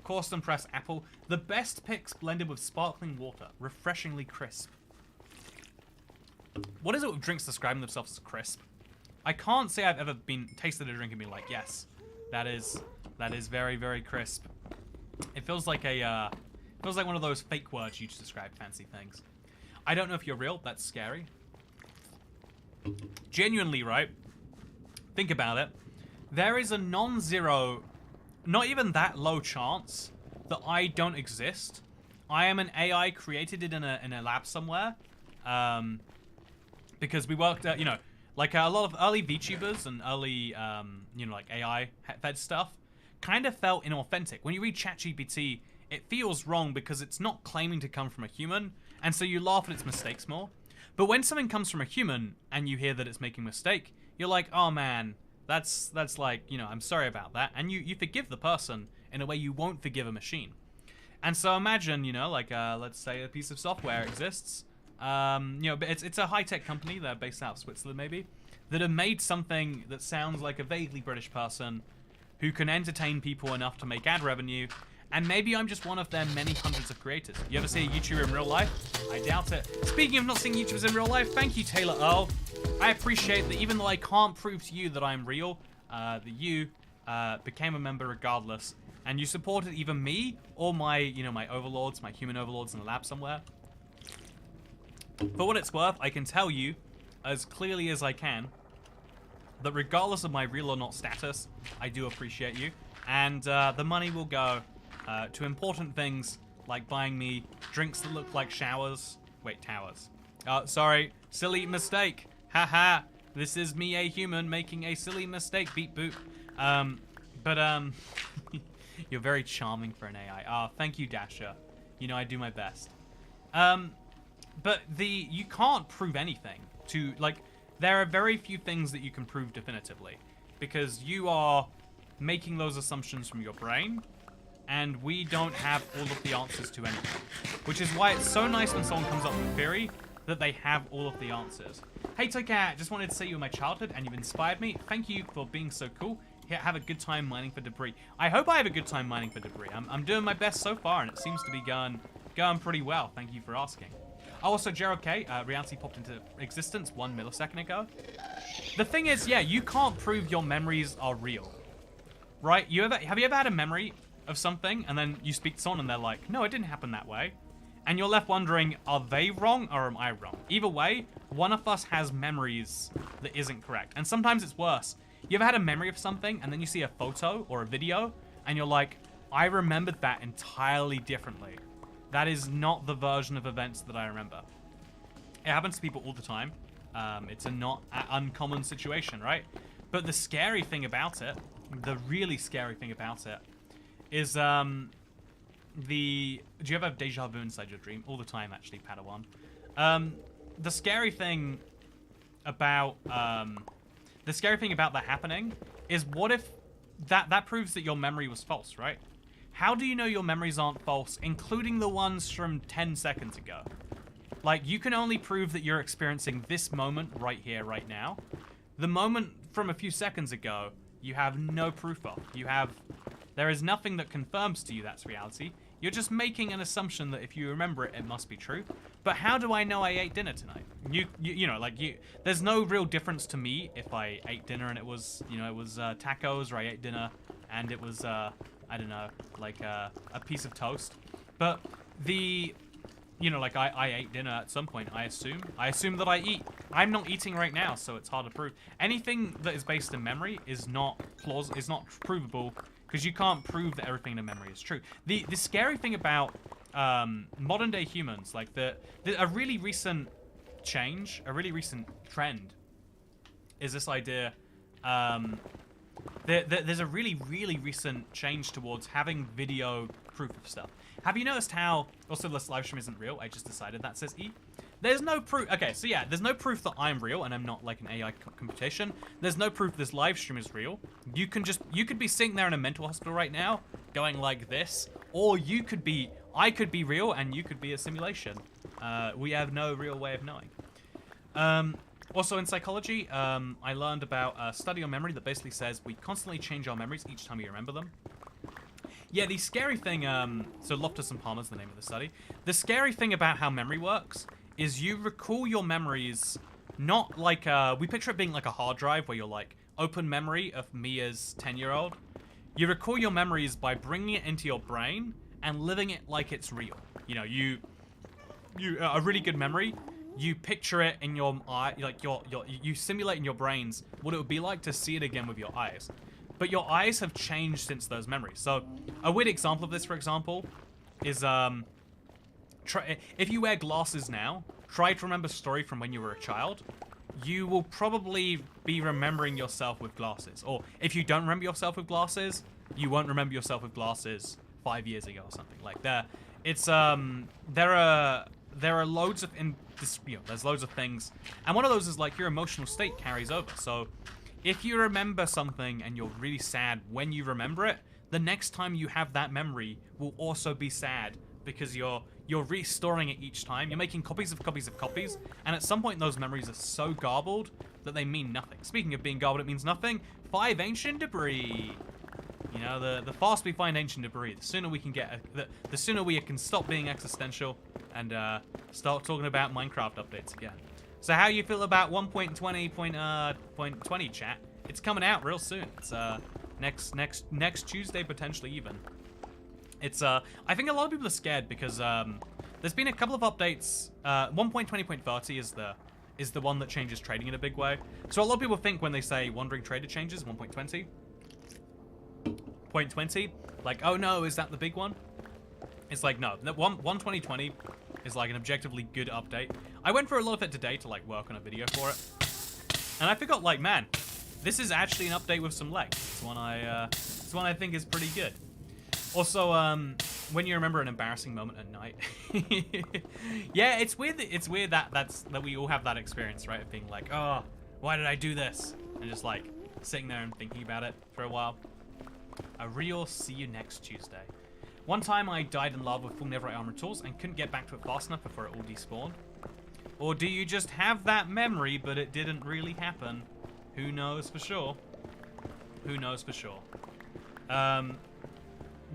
Custom press apple. The best picks blended with sparkling water. Refreshingly crisp. What is it with drinks describing themselves as crisp? I can't say I've ever tasted a drink and been like, yes, that is very, very crisp. It feels like one of those fake words used to describe fancy things. I don't know if you're real. That's scary. Genuinely, right? Think about it. There is a non-zero, not even that low chance that I don't exist. I am an AI created in a lab somewhere. Because we worked at, you know, like a lot of early VTubers and early, you know, like AI-fed stuff kind of felt inauthentic. When you read ChatGPT, it feels wrong because it's not claiming to come from a human, and so you laugh at its mistakes more. But when something comes from a human and you hear that it's making a mistake, you're like, oh man, that's like, you know, I'm sorry about that. And you forgive the person in a way you won't forgive a machine. And so imagine, you know, like, let's say a piece of software exists. You know, but it's a high-tech company, they're based out of Switzerland maybe, that have made something that sounds like a vaguely British person who can entertain people enough to make ad revenue, and maybe I'm just one of their many hundreds of creators. You ever see a YouTuber in real life? I doubt it. Speaking of not seeing YouTubers in real life, thank you, Taylor Earl. I appreciate that even though I can't prove to you that I'm real, that you became a member regardless, and you supported either me or my, my overlords, my human overlords in the lab somewhere. For what it's worth, I can tell you, as clearly as I can, that regardless of my real or not status, I do appreciate you, and the money will go to important things like buying me drinks that look like showers. Wait, towers. Sorry, silly mistake. Haha, this is me, a human, making a silly mistake. Beep boop. You're very charming for an AI. Thank you, Dasher. You know I do my best. But you can't prove anything to, like, there are very few things that you can prove definitively, because you are making those assumptions from your brain, and we don't have all of the answers to anything. Which is why it's so nice when someone comes up with a theory that they have all of the answers. Hey Toycat, just wanted to say you were my childhood and you've inspired me. Thank you for being so cool. Have a good time mining for debris. I hope I have a good time mining for debris. I'm doing my best so far, and it seems to be going pretty well. Thank you for asking. Also, Gerald K, reality popped into existence 1 millisecond ago. The thing is, yeah, you can't prove your memories are real, right? Have you ever had a memory of something and then you speak to someone and they're like, no, it didn't happen that way, and you're left wondering, are they wrong or am I wrong? Either way, one of us has memories that isn't correct, and sometimes it's worse. You ever had a memory of something and then you see a photo or a video and you're like, I remembered that entirely differently. That is not the version of events that I remember. It happens to people all the time. It's a not uncommon situation, right? But the scary thing about it, the really scary thing about it, is do you ever have deja vu inside your dream? All the time, actually, Padawan. The scary thing about that happening is, what if that proves that your memory was false, right? How do you know your memories aren't false, including the ones from 10 seconds ago? Like, you can only prove that you're experiencing this moment right here, right now. The moment from a few seconds ago, you have no proof of. There is nothing that confirms to you that's reality. You're just making an assumption that if you remember it, it must be true. But how do I know I ate dinner tonight? There's no real difference to me if I ate dinner and it was tacos, or I ate dinner and it was, I don't know, like a piece of toast. But I ate dinner at some point, I assume that I eat. I'm not eating right now, so it's hard to prove. Anything that is based in memory is not provable, because you can't prove that everything in a memory is true. The scary thing about modern day humans, like a really recent change, a really recent trend, is this idea. There's a really, really recent change towards having video proof of stuff. Have you noticed how, also this live stream isn't real, I just decided that, says E. There's no proof, okay, so yeah, there's no proof that I'm real and I'm not like an AI computation. There's no proof this live stream is real. You could be sitting there in a mental hospital right now, going like this, or I could be real and you could be a simulation. We have no real way of knowing. Also in psychology, I learned about a study on memory that basically says we constantly change our memories each time we remember them. Yeah, the scary thing, so Loftus and Palmer's the name of the study. The scary thing about how memory works is you recall your memories not like, we picture it being like a hard drive where you're like, open memory of me as 10-year-old. You recall your memories by bringing it into your brain and living it like it's real. You know, a really good memory, you picture it in your eye, like you simulate in your brains what it would be like to see it again with your eyes. But your eyes have changed since those memories. So a weird example of this, for example, is if you wear glasses now, try to remember a story from when you were a child. You will probably be remembering yourself with glasses. Or if you don't remember yourself with glasses, you won't remember yourself with glasses 5 years ago or something like that. It's there are loads of there's loads of things, and one of those is like your emotional state carries over. So if you remember something and you're really sad when you remember it, the next time you have that memory will also be sad, because you're restoring it each time. You're making copies of copies of copies, and at some point those memories are so garbled that they mean nothing. Speaking of being garbled, it means nothing. 5 ancient debris. You know, the faster we find ancient debris, the sooner we can the sooner we can stop being existential and start talking about Minecraft updates again. So how you feel about 1.20.20 chat? It's coming out real soon. It's Next Tuesday, potentially even. It's I think a lot of people are scared because there's been a couple of updates. 1.20.30 is the one that changes trading in a big way. So a lot of people think when they say Wandering Trader changes 1.20, like, oh no, is that the big one? It's like, no, 1.20.20 is like an objectively good update. I went through a lot of it today to like work on a video for it, and I forgot, like, man, this is actually an update with some legs. It's one I think is pretty good. Also, when you remember an embarrassing moment at night, yeah, it's weird that we all have that experience, right? Of being like, oh, why did I do this? And just like sitting there and thinking about it for a while. A real see you next Tuesday. One time I died in lava with full netherite armor tools and couldn't get back to it fast enough before it all despawned. Or do you just have that memory, but it didn't really happen? Who knows for sure? Who knows for sure?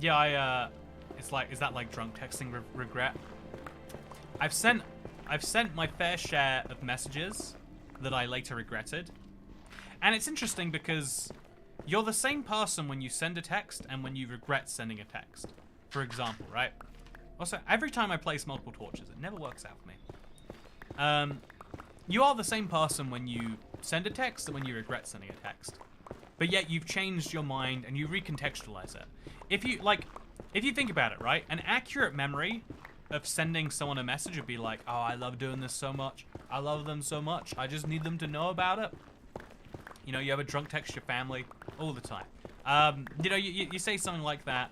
Yeah, it's like, is that like drunk texting regret? I've sent my fair share of messages that I later regretted. And it's interesting because you're the same person when you send a text and when you regret sending a text. For example, right? Also, every time I place multiple torches, it never works out for me. You are the same person when you send a text and when you regret sending a text. But yet you've changed your mind and you recontextualize it. If you think about it, right? An accurate memory of sending someone a message would be like, oh, I love doing this so much. I love them so much. I just need them to know about it. You know, you have a drunk text your family all the time. You know, you say something like that.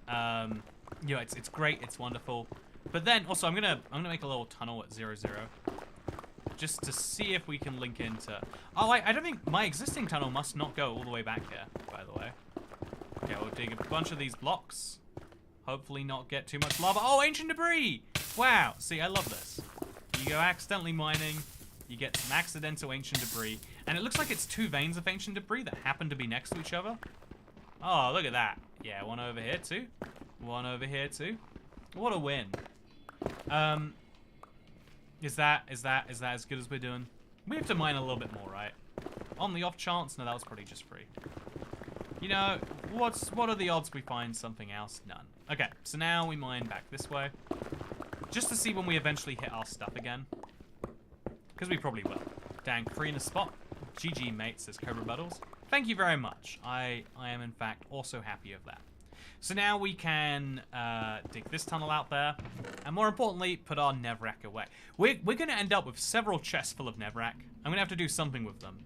You know, it's great, it's wonderful. But then also I'm gonna make a little tunnel at 0, 0. Just to see if we can link into... Oh, I don't think... My existing tunnel must not go all the way back here, by the way. Okay, we'll dig a bunch of these blocks. Hopefully not get too much lava. Oh, ancient debris! Wow, see, I love this. You go accidentally mining, you get some accidental ancient debris, and it looks like it's 2 veins of ancient debris that happen to be next to each other. Oh, look at that. Yeah, one over here too. One over here too. What a win. Is that as good as we're doing? We have to mine a little bit more, right? On the off chance? No, that was probably just free. You know, what are the odds we find something else? None. Okay, so now we mine back this way. Just to see when we eventually hit our stuff again. Because we probably will. Dang, free in a spot. GG, mate, says Cobra Buttles. Thank you very much. I am, in fact, also happy of that. So now we can dig this tunnel out there, and more importantly, put our netherrack away. We're going to end up with several chests full of netherrack. I'm going to have to do something with them.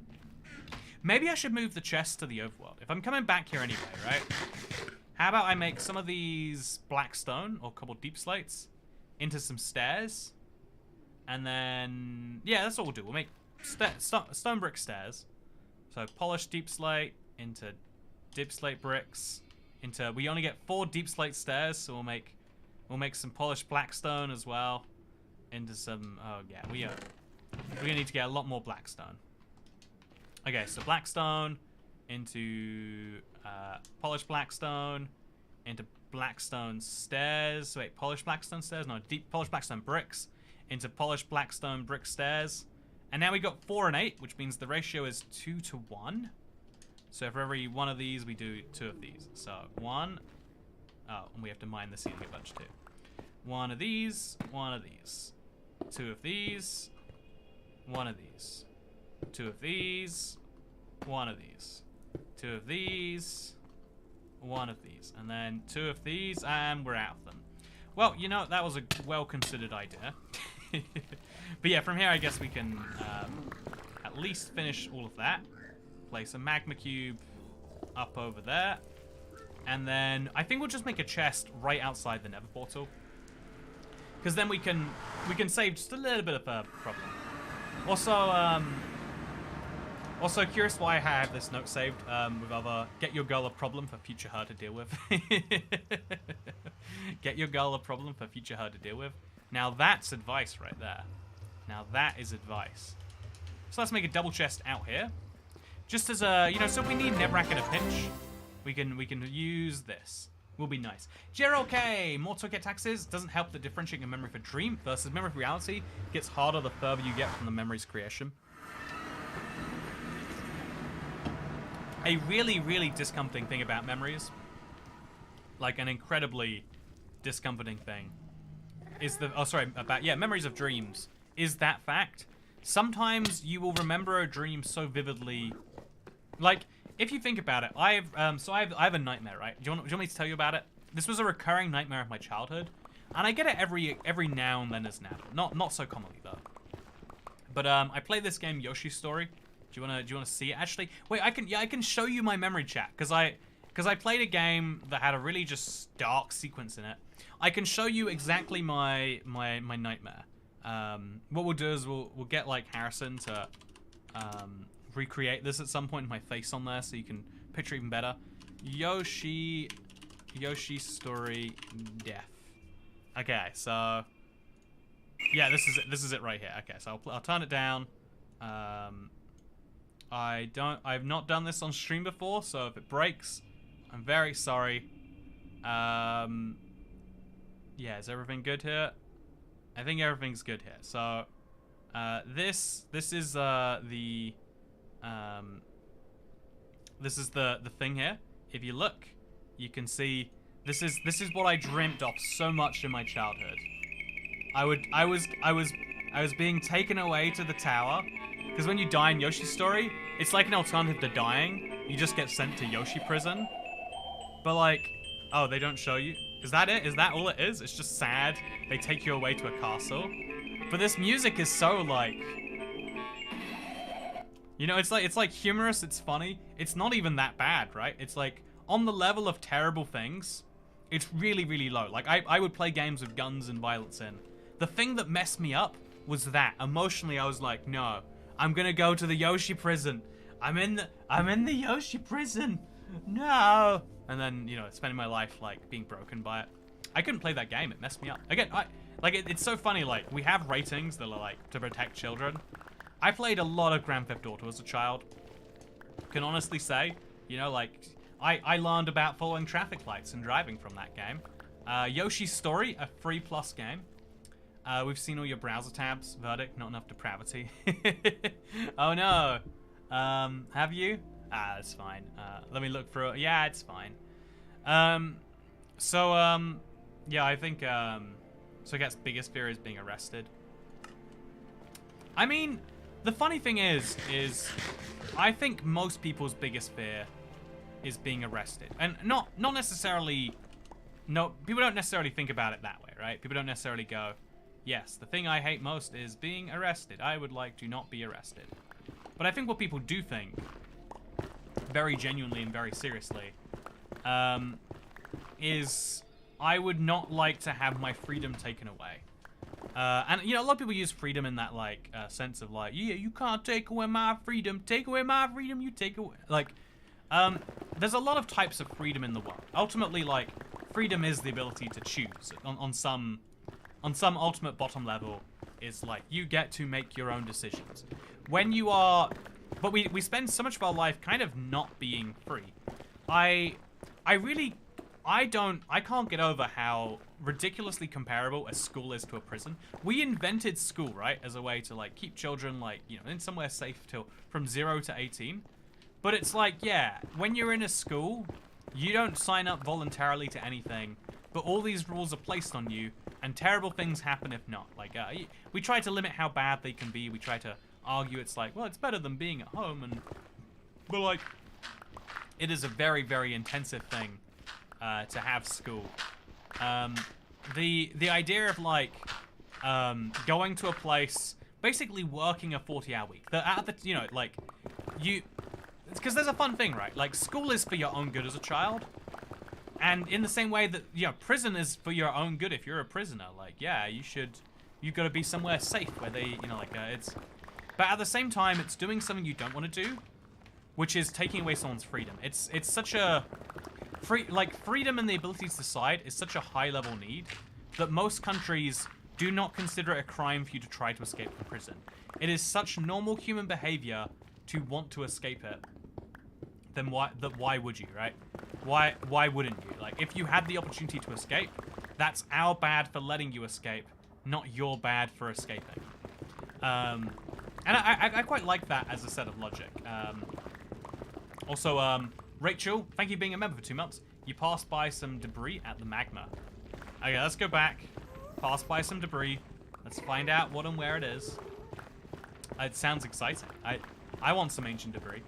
Maybe I should move the chests to the overworld. If I'm coming back here anyway, right? How about I make some of these black stone, or cobbled deep slates, into some stairs? And then, yeah, that's what we'll do. We'll make stone brick stairs. So polished deep slate into deep slate bricks. We only get 4 deep slate stairs, so we'll make some polished blackstone as well. Into some, oh yeah, we're gonna need to get a lot more blackstone. Okay, so blackstone into polished blackstone into blackstone stairs. Wait, polished blackstone stairs? No, deep polished blackstone bricks into polished blackstone brick stairs. And now we got 4 and 8, which means the ratio is 2 to 1. So for every one of these, we do 2 of these. So 1. Oh, and we have to mine the ceiling a bunch too. 1 of these, 1 of these. 2 of these, 1 of these. 2 of these, 1 of these. 2 of these, 1 of these. And then 2 of these, and we're out of them. Well, you know, that was a well-considered idea. But yeah, from here, I guess we can at least finish all of that. Place a magma cube up over there, and then I think we'll just make a chest right outside the nether portal, because then we can save just a little bit of a problem. Also curious why I have this note saved with other get your girl a problem for future her to deal with. Get your girl a problem for future her to deal with. Now that's advice right there. Now that is advice. So let's make a double chest out here. Just as a, you know, so if we need netherrack in a pinch, we can use this. Will be nice. Gerald K, more toycat taxes doesn't help that differentiating a memory for dream versus memory for reality gets harder the further you get from the memory's creation. A really, really discomforting thing about memories, like an incredibly discomforting thing, is the, memories of dreams, is that fact. Sometimes you will remember a dream so vividly, like, if you think about it, I have a nightmare, right? Do you want me to tell you about it? This was a recurring nightmare of my childhood, and I get it every now and then as an adult. Not so commonly though. But I play this game Yoshi's Story. Do you wanna see it? Actually, wait, I can show you my memory chat because I played a game that had a really just dark sequence in it. I can show you exactly my nightmare. What we'll do is we'll get like Harrison to recreate this at some point, my face on there so you can picture even better. Yoshi Story death. Okay, so yeah, this is it right here. Okay, so I'll turn it down. I've not done this on stream before, so if it breaks, I'm very sorry. Yeah, is everything good here? I think everything's good here. So this is the thing here. If you look, you can see this is what I dreamt of so much in my childhood. I was being taken away to the tower, because when you die in Yoshi's Story, it's like an alternative to dying. You just get sent to Yoshi prison. But like, oh, they don't show you. Is that it? Is that all it is? It's just sad. They take you away to a castle. But this music is so like, you know, it's like humorous. It's funny. It's not even that bad, right? It's like on the level of terrible things, it's really, really low. Like I would play games with guns and violence in. The thing that messed me up was that emotionally I was like, no, I'm gonna go to the Yoshi prison. I'm in the Yoshi prison. No. And then, you know, spending my life like being broken by it. I couldn't play that game. It messed me up. Again, it's so funny. Like we have ratings that are like to protect children. I played a lot of Grand Theft Auto as a child. Can honestly say, you know, like I learned about following traffic lights and driving from that game. Yoshi's Story, a free plus game. We've seen all your browser tabs. Verdict, not enough depravity. Oh no. Have you? Ah, that's fine. Let me look through it. Yeah, it's fine. Yeah, I think, so I guess biggest fear is being arrested. I mean, the funny thing is I think most people's biggest fear is being arrested. And not necessarily, no, people don't necessarily think about it that way, right? People don't necessarily go, yes, the thing I hate most is being arrested. I would like to not be arrested. But I think what people do think, very genuinely and very seriously, is I would not like to have my freedom taken away. And, you know, a lot of people use freedom in that, like, sense of, like, yeah, you can't take away my freedom. Take away my freedom, you take away... Like, there's a lot of types of freedom in the world. Ultimately, like, freedom is the ability to choose. On some ultimate bottom level, is, like, you get to make your own decisions. When you are... But we spend so much of our life kind of not being free. I can't get over how ridiculously comparable a school is to a prison. We invented school, right, as a way to, like, keep children, like, you know, in somewhere safe till from 0 to 18. But it's like, yeah, when you're in a school, you don't sign up voluntarily to anything, but all these rules are placed on you, and terrible things happen if not. Like, we try to limit how bad they can be. We try to argue it's like, well, it's better than being at home, but, like, it is a very, very intensive thing to have school. The idea of, like, going to a place, basically working a 40-hour week. You know, like, because there's a fun thing, right? Like, school is for your own good as a child. And in the same way that, you know, prison is for your own good if you're a prisoner. Like, yeah, you've got to be somewhere safe where they, you know, like, but at the same time, it's doing something you don't want to do, which is taking away someone's freedom. It's such a... freedom and the ability to decide is such a high-level need that most countries do not consider it a crime for you to try to escape from prison. It is such normal human behavior to want to escape it. Then why would you, right? Why wouldn't you? Like, if you had the opportunity to escape, that's our bad for letting you escape, not your bad for escaping. And I quite like that as a set of logic. Also, Rachel, thank you for being a member for 2 months. You passed by some debris at the magma. Okay, let's go back. Pass by some debris. Let's find out what and where it is. It sounds exciting. I want some ancient debris.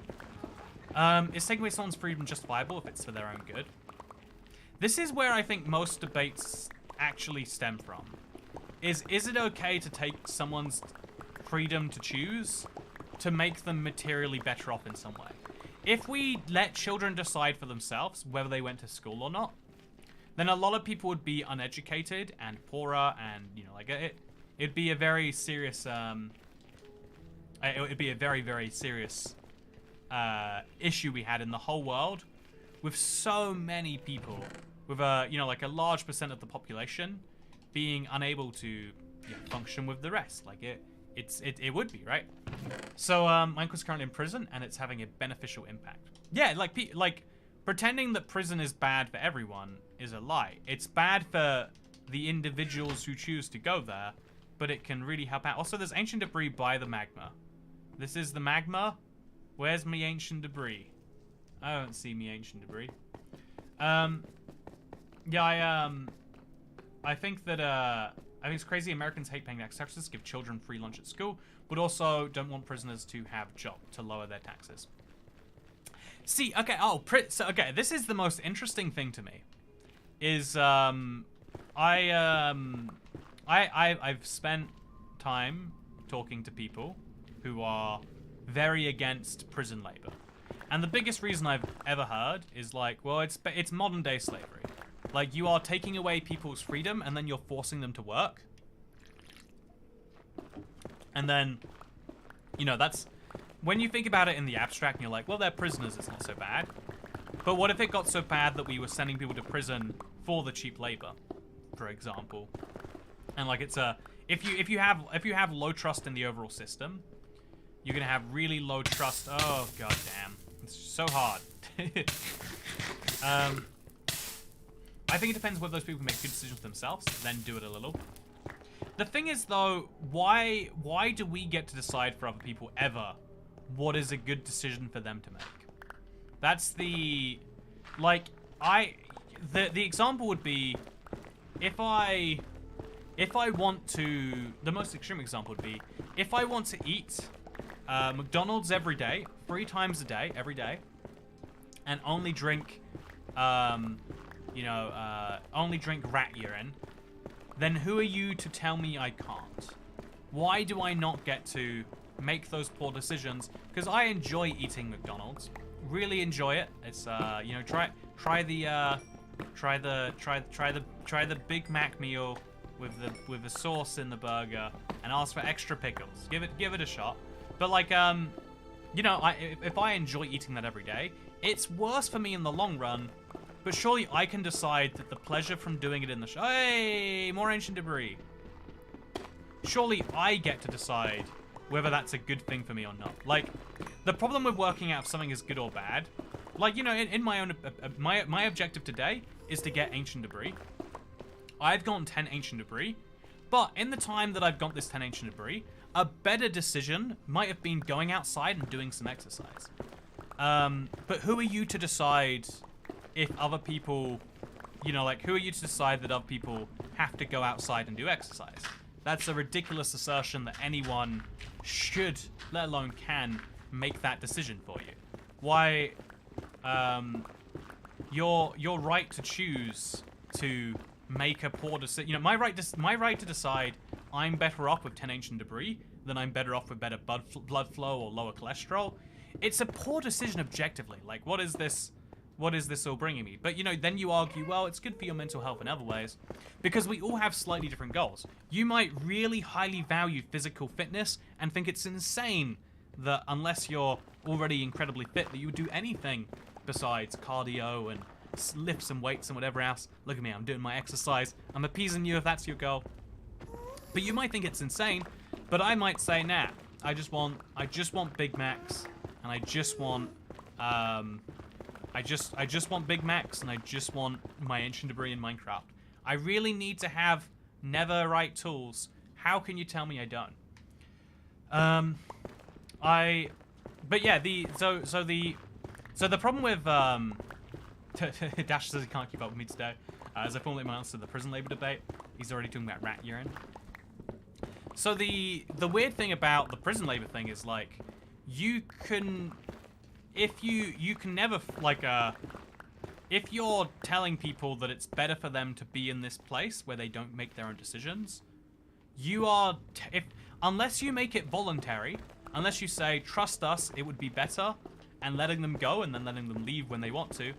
Is taking away someone's freedom justifiable if it's for their own good? This is where I think most debates actually stem from. Is it okay to take someone's freedom to choose to make them materially better off in some way? If we let children decide for themselves whether they went to school or not, then a lot of people would be uneducated and poorer, and like it'd be a very serious it'd be a very, very serious issue we had in the whole world, with so many people, with like a large percent of the population being unable to function with the rest. Like it would be, right? So my uncle's currently in prison, and it's having a beneficial impact. Yeah, like pretending that prison is bad for everyone is a lie. It's bad for the individuals who choose to go there, but it can really help out. Also, there's ancient debris by the magma. This is the magma. Where's me ancient debris? I don't see me ancient debris. Yeah, I think that I think it's crazy. Americans hate paying taxes, give children free lunch at school, but also don't want prisoners to have job to lower their taxes. See, okay, okay, this is the most interesting thing to me. Is I've spent time talking to people who are very against prison labor, and the biggest reason I've ever heard is like, well, it's modern day slavery. Like, you are taking away people's freedom, and then you're forcing them to work. And then, that's... When you think about it in the abstract, and you're like, well, they're prisoners, it's not so bad. But what if it got so bad that we were sending people to prison for the cheap labor, for example? And, like, it's a... If you have low trust in the overall system, you're gonna have really low trust... Oh, goddamn. It's so hard. I think it depends whether those people make good decisions themselves, then do it a little. The thing is, though, why do we get to decide for other people ever what is a good decision for them to make? That's the... Like, the example would be, if I want to... The most extreme example would be, if I want to eat McDonald's every day, 3 times a day, every day, and only drink... only drink rat urine, then who are you to tell me I can't? Why do I not get to make those poor decisions? Because I enjoy eating McDonald's, really enjoy it. It's try the Big Mac meal with the sauce in the burger, and ask for extra pickles. Give it a shot. But like if I enjoy eating that every day, it's worse for me in the long run. But surely I can decide that the pleasure from doing it in the hey, more ancient debris. Surely I get to decide whether that's a good thing for me or not. Like, the problem with working out if something is good or bad, like, in my own, my objective today is to get ancient debris. I've gotten 10 ancient debris, but in the time that I've got this 10 ancient debris, a better decision might have been going outside and doing some exercise. But who are you to decide if other people, who are you to decide that other people have to go outside and do exercise? That's a ridiculous assertion that anyone should, let alone can, make that decision for you. Why, your right to choose to make a poor decision, my right to decide I'm better off with 10 ancient debris than I'm better off with better blood flow or lower cholesterol. It's a poor decision objectively. Like, what is this all bringing me? But, then you argue, well, it's good for your mental health in other ways, because we all have slightly different goals. You might really highly value physical fitness and think it's insane that unless you're already incredibly fit, that you would do anything besides cardio and lift some weights and whatever else. Look at me, I'm doing my exercise. I'm appeasing you if that's your goal. But you might think it's insane, but I might say, nah, I just want Big Macs, and I just want, I just want Big Macs, and I just want my ancient debris in Minecraft. I really need to have netherite tools. How can you tell me I don't? But yeah, So the problem with Dash says he can't keep up with me today. As I formulate my answer to the prison labor debate, he's already talking about rat urine. So the weird thing about the prison labor thing is like, you can, if you can never like if you're telling people that it's better for them to be in this place where they don't make their own decisions, you are unless you make it voluntary, unless you say trust us, it would be better, and letting them go and then letting them leave when they want to.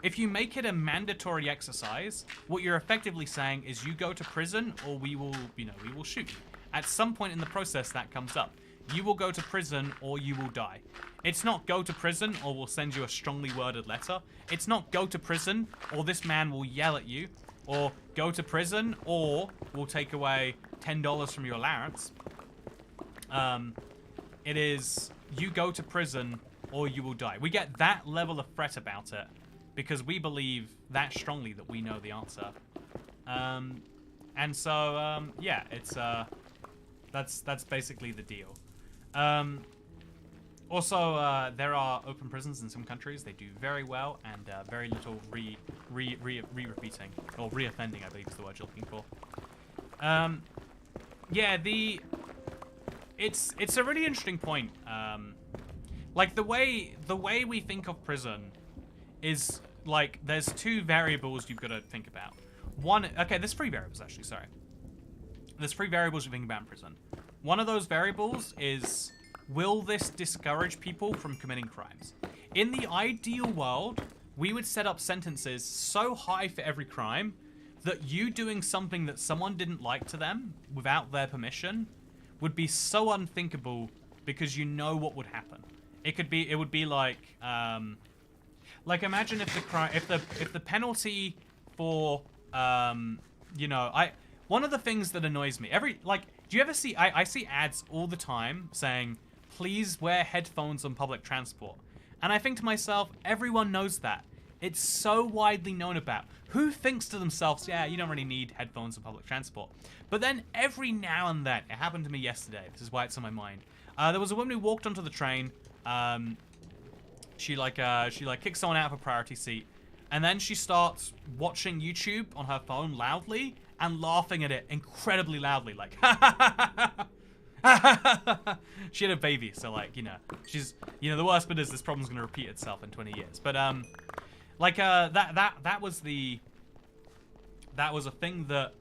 If you make it a mandatory exercise, what you're effectively saying is you go to prison or we will, we will shoot you. At some point in the process that comes up. You will go to prison or you will die. It's not go to prison or we'll send you a strongly worded letter. It's not go to prison or this man will yell at you. Or go to prison or we'll take away $10 from your allowance. It is you go to prison or you will die. We get that level of threat about it because we believe that strongly that we know the answer. And so, yeah, it's, that's basically the deal. Also, there are open prisons in some countries. They do very well and very little re-repeating or re-offending, I believe is the word you're looking for. Yeah, it's a really interesting point. Like the way we think of prison is like there's two variables you've got to think about. One, okay, there's three variables actually. Sorry, there's three variables you think about in prison. One of those variables is, will this discourage people from committing crimes? In the ideal world, we would set up sentences so high for every crime that you doing something that someone didn't like to them without their permission would be so unthinkable because you know what would happen. It would be like imagine if the penalty for one of the things that annoys me do you ever see, I see ads all the time saying, please wear headphones on public transport. And I think to myself, everyone knows that. It's so widely known about. Who thinks to themselves, yeah, you don't really need headphones on public transport. But then every now and then, it happened to me yesterday, this is why it's on my mind. There was a woman who walked onto the train. She kicks someone out of a priority seat. And then she starts watching YouTube on her phone loudly and laughing at it incredibly loudly, like, she had a baby, so like, she's, the worst bit is this problem's gonna repeat itself in 20 years. But that was a thing that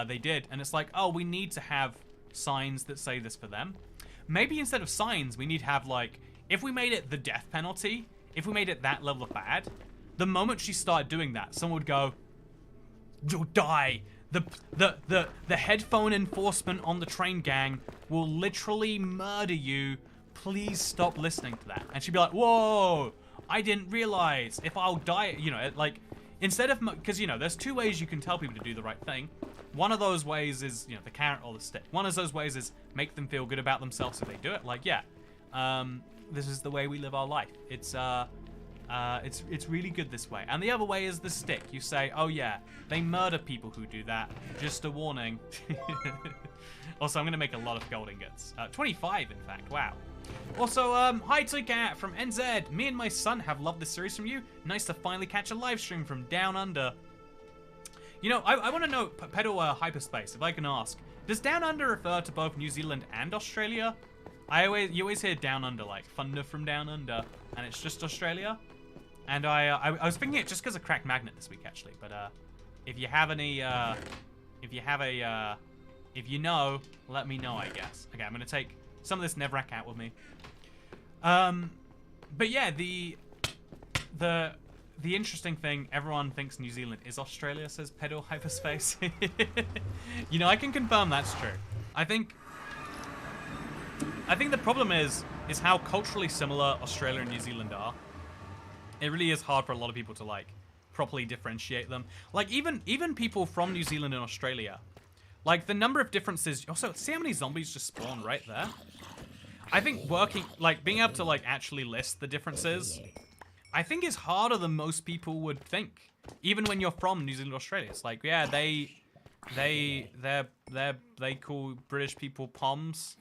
they did, and it's like, oh, we need to have signs that say this for them. Maybe instead of signs, we need to have like, if we made it the death penalty, if we made it that level of bad, the moment she started doing that, someone would go, you'll die. The headphone enforcement on the train gang will literally murder you. Please stop listening to that. And she'd be like, whoa, I didn't realize if I'll die, like, instead of, because, there's two ways you can tell people to do the right thing. One of those ways is, the carrot or the stick. One of those ways is make them feel good about themselves if they do it. Like, yeah, this is the way we live our life. It's really good this way. And the other way is the stick. You say, oh yeah, they murder people who do that. Just a warning. Also, I'm going to make a lot of gold ingots. 25, in fact. Wow. Also, hi Toycat from NZ. Me and my son have loved this series from you. Nice to finally catch a live stream from Down Under. I want to know, Pedal Hyperspace, if I can ask. Does Down Under refer to both New Zealand and Australia? You always hear Down Under, like thunder from Down Under, and it's just Australia. And I was thinking it just because of Cracked Magnet this week, actually. But if you have any, if you know, let me know, I guess. Okay, I'm gonna take some of this Nevrak out with me. But yeah, the interesting thing, everyone thinks New Zealand is Australia, says Pedal Hyperspace. I can confirm that's true. I think the problem is how culturally similar Australia and New Zealand are. It really is hard for a lot of people to like properly differentiate them. Like even people from New Zealand and Australia, like the number of differences. Also, see how many zombies just spawn right there? I think being able to like actually list the differences, I think is harder than most people would think. Even when you're from New Zealand, Australia, it's like, yeah, they call British people Poms,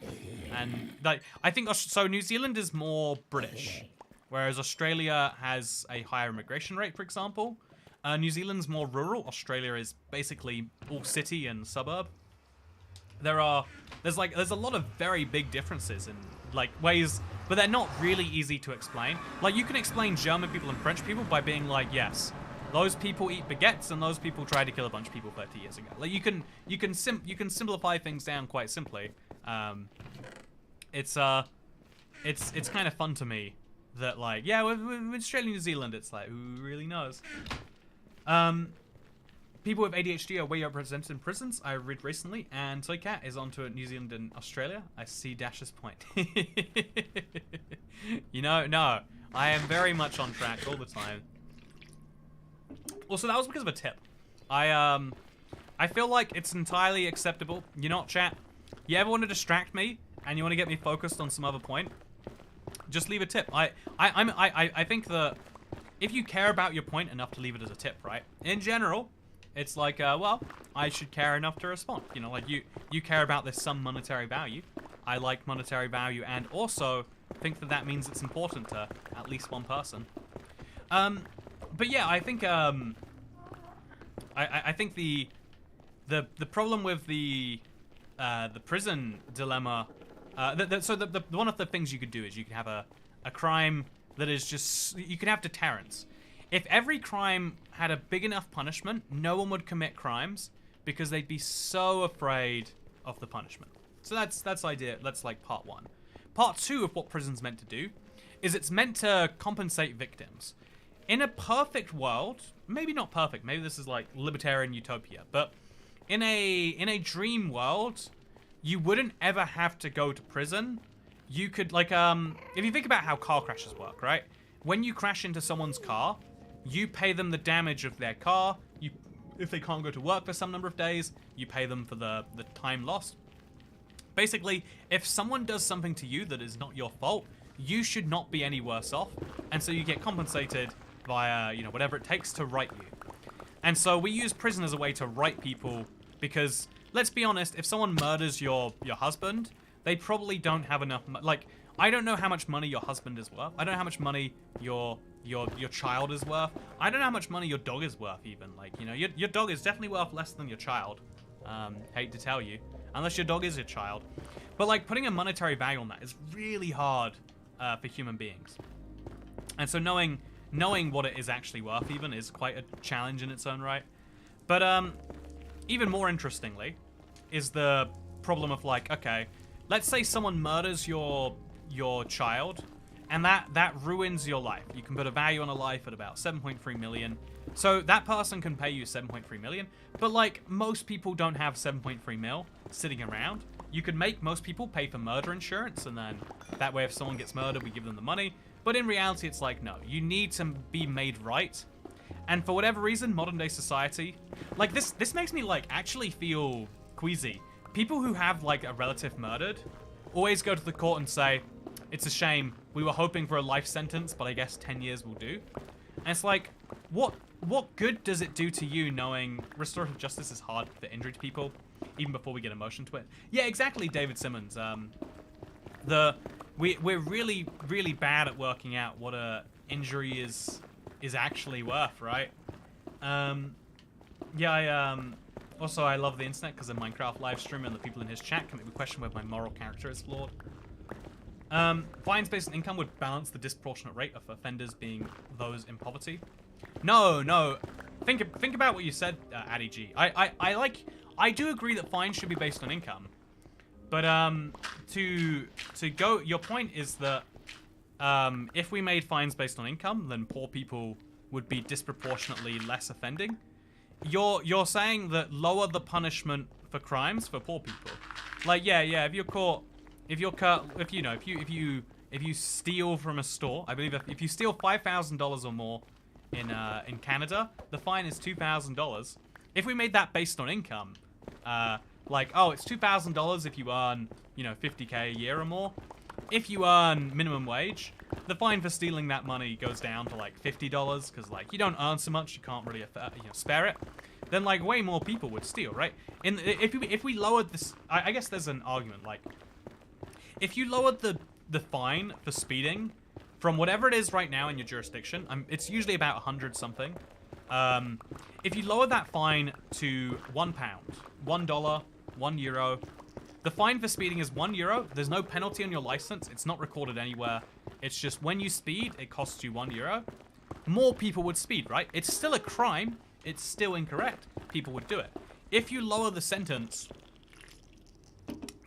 and like I think so. New Zealand is more British. Whereas Australia has a higher immigration rate, for example. New Zealand's more rural. Australia is basically all city and suburb. There's a lot of very big differences in like ways, but they're not really easy to explain. Like you can explain German people and French people by being like, yes, those people eat baguettes and those people tried to kill a bunch of people 30 years ago. Like you can simplify things down quite simply. It's kind of fun to me that like, yeah, with Australia, New Zealand, it's like, who really knows? People with ADHD are way represented in prisons, I read recently, and Toycat is onto New Zealand and Australia. I see Dash's point. You know, no, I am very much on track all the time. Also, that was because of a tip. I feel like it's entirely acceptable. You know what, chat? You ever want to distract me and you want to get me focused on some other point? Just leave a tip. I think that if you care about your point enough to leave it as a tip, right? In general, it's like, well, I should care enough to respond. You know, like you care about this some monetary value. I like monetary value and also think that means it's important to at least one person. But yeah, I think I think the problem with the prison dilemma. So one of the things you could do is you could have a crime that is just, you can have deterrence. If every crime had a big enough punishment, no one would commit crimes because they'd be so afraid of the punishment. So that's like part one. Part two of what prison's meant to do is it's meant to compensate victims. In a perfect world, maybe not perfect, maybe this is like libertarian utopia, but in a dream world, you wouldn't ever have to go to prison. You could, like, if you think about how car crashes work, right? When you crash into someone's car, you pay them the damage of their car. If they can't go to work for some number of days, you pay them for the time lost. Basically, if someone does something to you that is not your fault, you should not be any worse off. And so you get compensated via, you know, whatever it takes to right you. And so we use prison as a way to right people because, let's be honest, if someone murders your husband, they probably don't have enough, like, I don't know how much money your husband is worth. I don't know how much money your child is worth. I don't know how much money your dog is worth even. Like, you know, your dog is definitely worth less than your child. Hate to tell you. Unless your dog is your child. But, like, putting a monetary value on that is really hard for human beings. And so knowing what it is actually worth even is quite a challenge in its own right. But, even more interestingly is the problem of, like, okay, let's say someone murders your child, and that ruins your life. You can put a value on a life at about 7.3 million. So that person can pay you 7.3 million, but like most people don't have 7.3 mil sitting around. You could make most people pay for murder insurance, and then that way if someone gets murdered, we give them the money. But in reality, it's like, no, you need to be made right. And for whatever reason, modern day society, like this makes me like actually feel queasy. People who have like a relative murdered always go to the court and say, it's a shame, we were hoping for a life sentence, but I guess 10 years will do. And it's like, what good does it do to you knowing restorative justice is hard for injured people, even before we get emotion to it? Yeah, exactly, David Simmons. We're really, really bad at working out what a injury is actually worth, right? Yeah, also, I love the internet because of Minecraft live stream and the people in his chat can make me question whether my moral character is flawed. Fines based on income would balance the disproportionate rate of offenders being those in poverty. No. Think about what you said, Addy G. I do agree that fines should be based on income, but your point is that if we made fines based on income, then poor people would be disproportionately less offending. You're saying that lower the punishment for crimes for poor people. Like, yeah, if you're caught, if you steal from a store, I believe if you steal $5,000 or more in Canada, the fine is $2,000. If we made that based on income, like, oh, it's $2,000 if you earn, you know, 50K a year or more. If you earn minimum wage, the fine for stealing that money goes down to like $50 because like you don't earn so much, you can't really spare it. Then like way more people would steal, right? If we lowered this, I guess there's an argument like if you lowered the fine for speeding from whatever it is right now in your jurisdiction, it's usually about 100 something. If you lower that fine to £1, $1, €1, the fine for speeding is €1. There's no penalty on your license. It's not recorded anywhere. It's just when you speed, it costs you €1. More people would speed, right? It's still a crime. It's still incorrect. People would do it. If you lower the sentence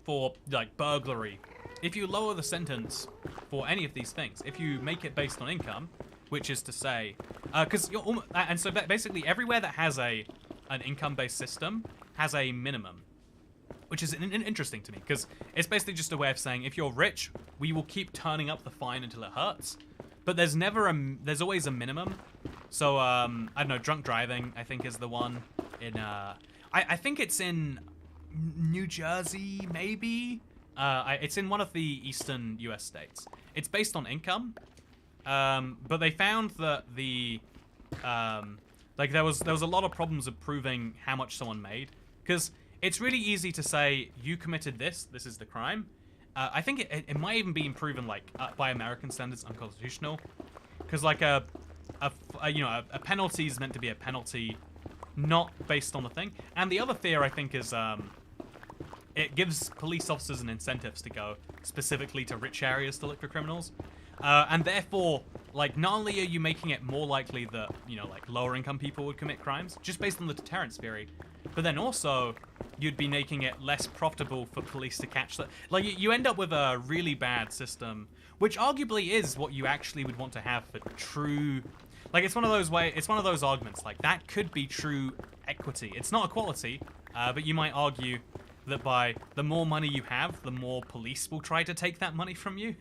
for, like, burglary, if you lower the sentence for any of these things, if you make it based on income, which is to say, and so basically everywhere that has an income-based system has a minimum, which is interesting to me, because it's basically just a way of saying, if you're rich, we will keep turning up the fine until it hurts, but there's always a minimum. So, I don't know, drunk driving, I think, is the one in, I think it's in New Jersey, maybe? It's in one of the eastern US states. It's based on income, but they found that like there was a lot of problems of proving how much someone made, because it's really easy to say, you committed this is the crime. I think it might even be proven, like, by American standards, unconstitutional, because, like, a penalty is meant to be a penalty, not based on the thing. And the other fear, I think, is it gives police officers an incentive to go specifically to rich areas to look for criminals. And therefore, like, not only are you making it more likely that, like, lower income people would commit crimes, just based on the deterrence theory, but then also you'd be making it less profitable for police to catch that. Like, you end up with a really bad system, which arguably is what you actually would want to have for true... Like, it's one of those arguments, like, that could be true equity. It's not equality, but you might argue that by the more money you have, the more police will try to take that money from you.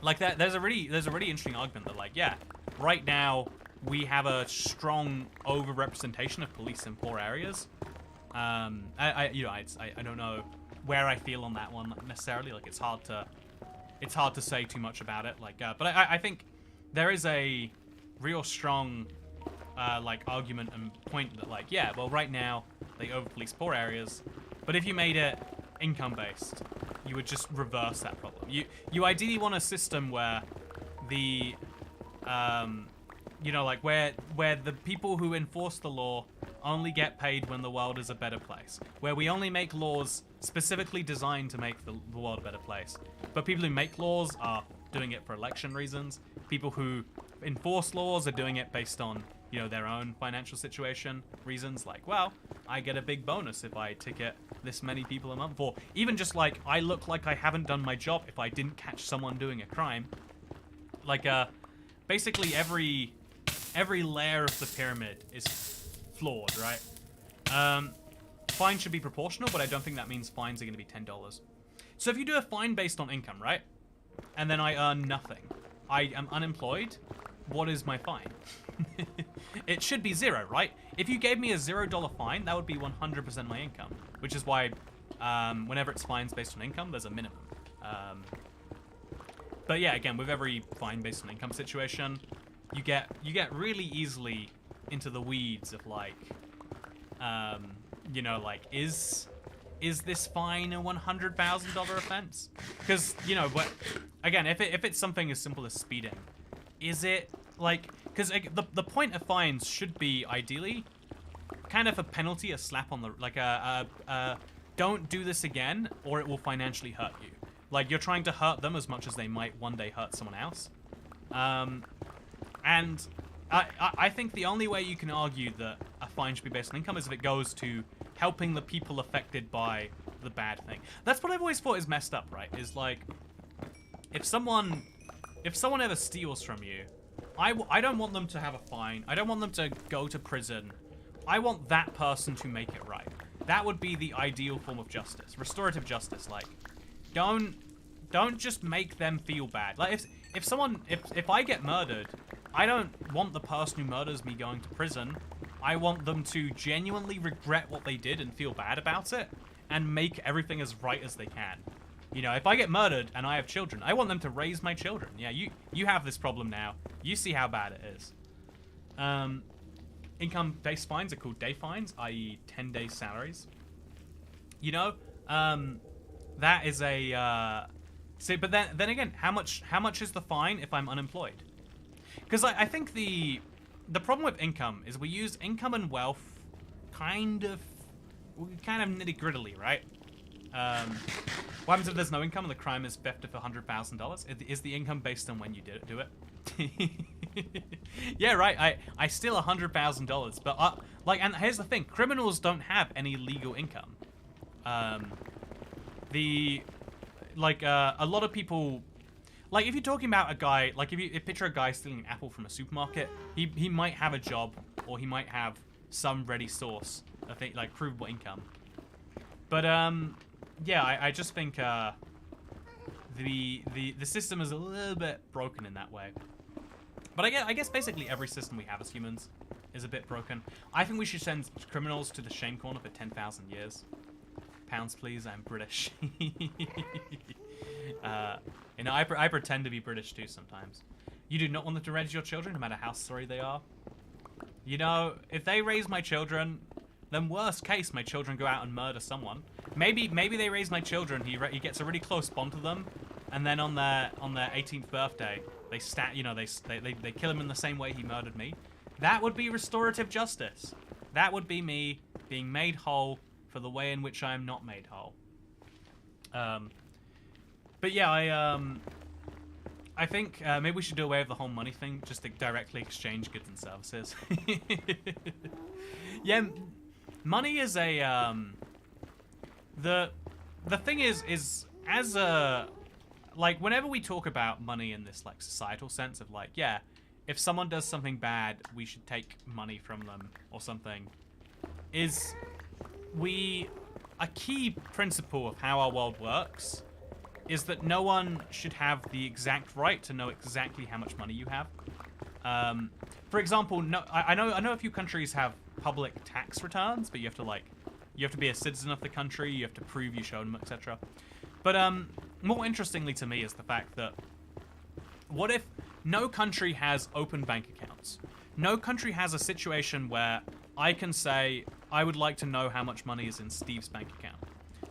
Like that, there's a really interesting argument that, like, yeah, right now we have a strong overrepresentation of police in poor areas. I don't know where I feel on that one necessarily. Like, it's hard to say too much about it. Like, but I think there is a real strong like argument and point that, like, yeah, well, right now they over-police poor areas, but if you made it income-based, you would just reverse that problem. You ideally want a system where the like where the people who enforce the law only get paid when the world is a better place, where we only make laws specifically designed to make the world a better place, but people who make laws are doing it for election reasons. People who enforce laws are doing it based on, their own financial situation reasons, like, well, I get a big bonus if I ticket this many people a month, or even just, like, I look like I haven't done my job if I didn't catch someone doing a crime. Like, basically every layer of the pyramid is flawed, right? Fines should be proportional, but I don't think that means fines are going to be $10. So if you do a fine based on income, right, and then I earn nothing, I am unemployed, what is my fine? It should be 0, right? If you gave me a $0 fine, that would be 100% my income, which is why whenever it's fines based on income, there's a minimum. But yeah, again, with every fine based on income situation, you get really easily into the weeds of, like, like, is this fine a $100,000 offense? Because, again, if it's something as simple as speeding, is it, like, because the point of fines should be ideally kind of a penalty, a slap on the, like, don't do this again or it will financially hurt you. Like, you're trying to hurt them as much as they might one day hurt someone else. And I think the only way you can argue that a fine should be based on income is if it goes to helping the people affected by the bad thing. That's what I've always thought is messed up, right? Is, like, if someone ever steals from you, I don't want them to have a fine. I don't want them to go to prison. I want that person to make it right. That would be the ideal form of justice. Restorative justice, like, don't just make them feel bad. Like, if I get murdered, I don't want the person who murders me going to prison. I want them to genuinely regret what they did and feel bad about it and make everything as right as they can. If I get murdered and I have children, I want them to raise my children. Yeah, you have this problem now. You see how bad it is. Income-based fines are called day fines, i.e. 10-day salaries. That is a See, but then again, how much is the fine if I'm unemployed? Because I think the problem with income is we use income and wealth kind of nitty-grittily, right? What happens if there's no income and the crime is theft of $100,000? Is the income based on when you do it? Yeah, right. I steal $100,000, but and here's the thing: criminals don't have any legal income. A lot of people, like if you're talking about a guy, like if you picture a guy stealing an apple from a supermarket, he might have a job or he might have some ready source of like provable income. But yeah, I just think the system is a little bit broken in that way. But I guess basically every system we have as humans is a bit broken. I think we should send criminals to the shame corner for 10,000 years. Pounds, please. I'm British. You know, I pretend to be British too sometimes. You do not want them to raise your children, no matter how sorry they are. You know, if they raise my children, then worst case, my children go out and murder someone. Maybe they raise my children. He gets a really close bond to them, and then on their 18th birthday, they they kill him in the same way he murdered me. That would be restorative justice. That would be me being made whole for the way in which I am not made whole. But yeah, I think maybe we should do away with the whole money thing, just to directly exchange goods and services. Yeah, money is a the thing is as a, like, whenever we talk about money in this like societal sense of like, yeah, if someone does something bad, we should take money from them or something, is a key principle of how our world works is that no one should have the exact right to know exactly how much money you have. For example, I know a few countries have public tax returns, but you have to be a citizen of the country, you have to prove you showed them, etc. But more interestingly to me is the fact that what if no country has open bank accounts? No country has a situation where I can say, I would like to know how much money is in Steve's bank account.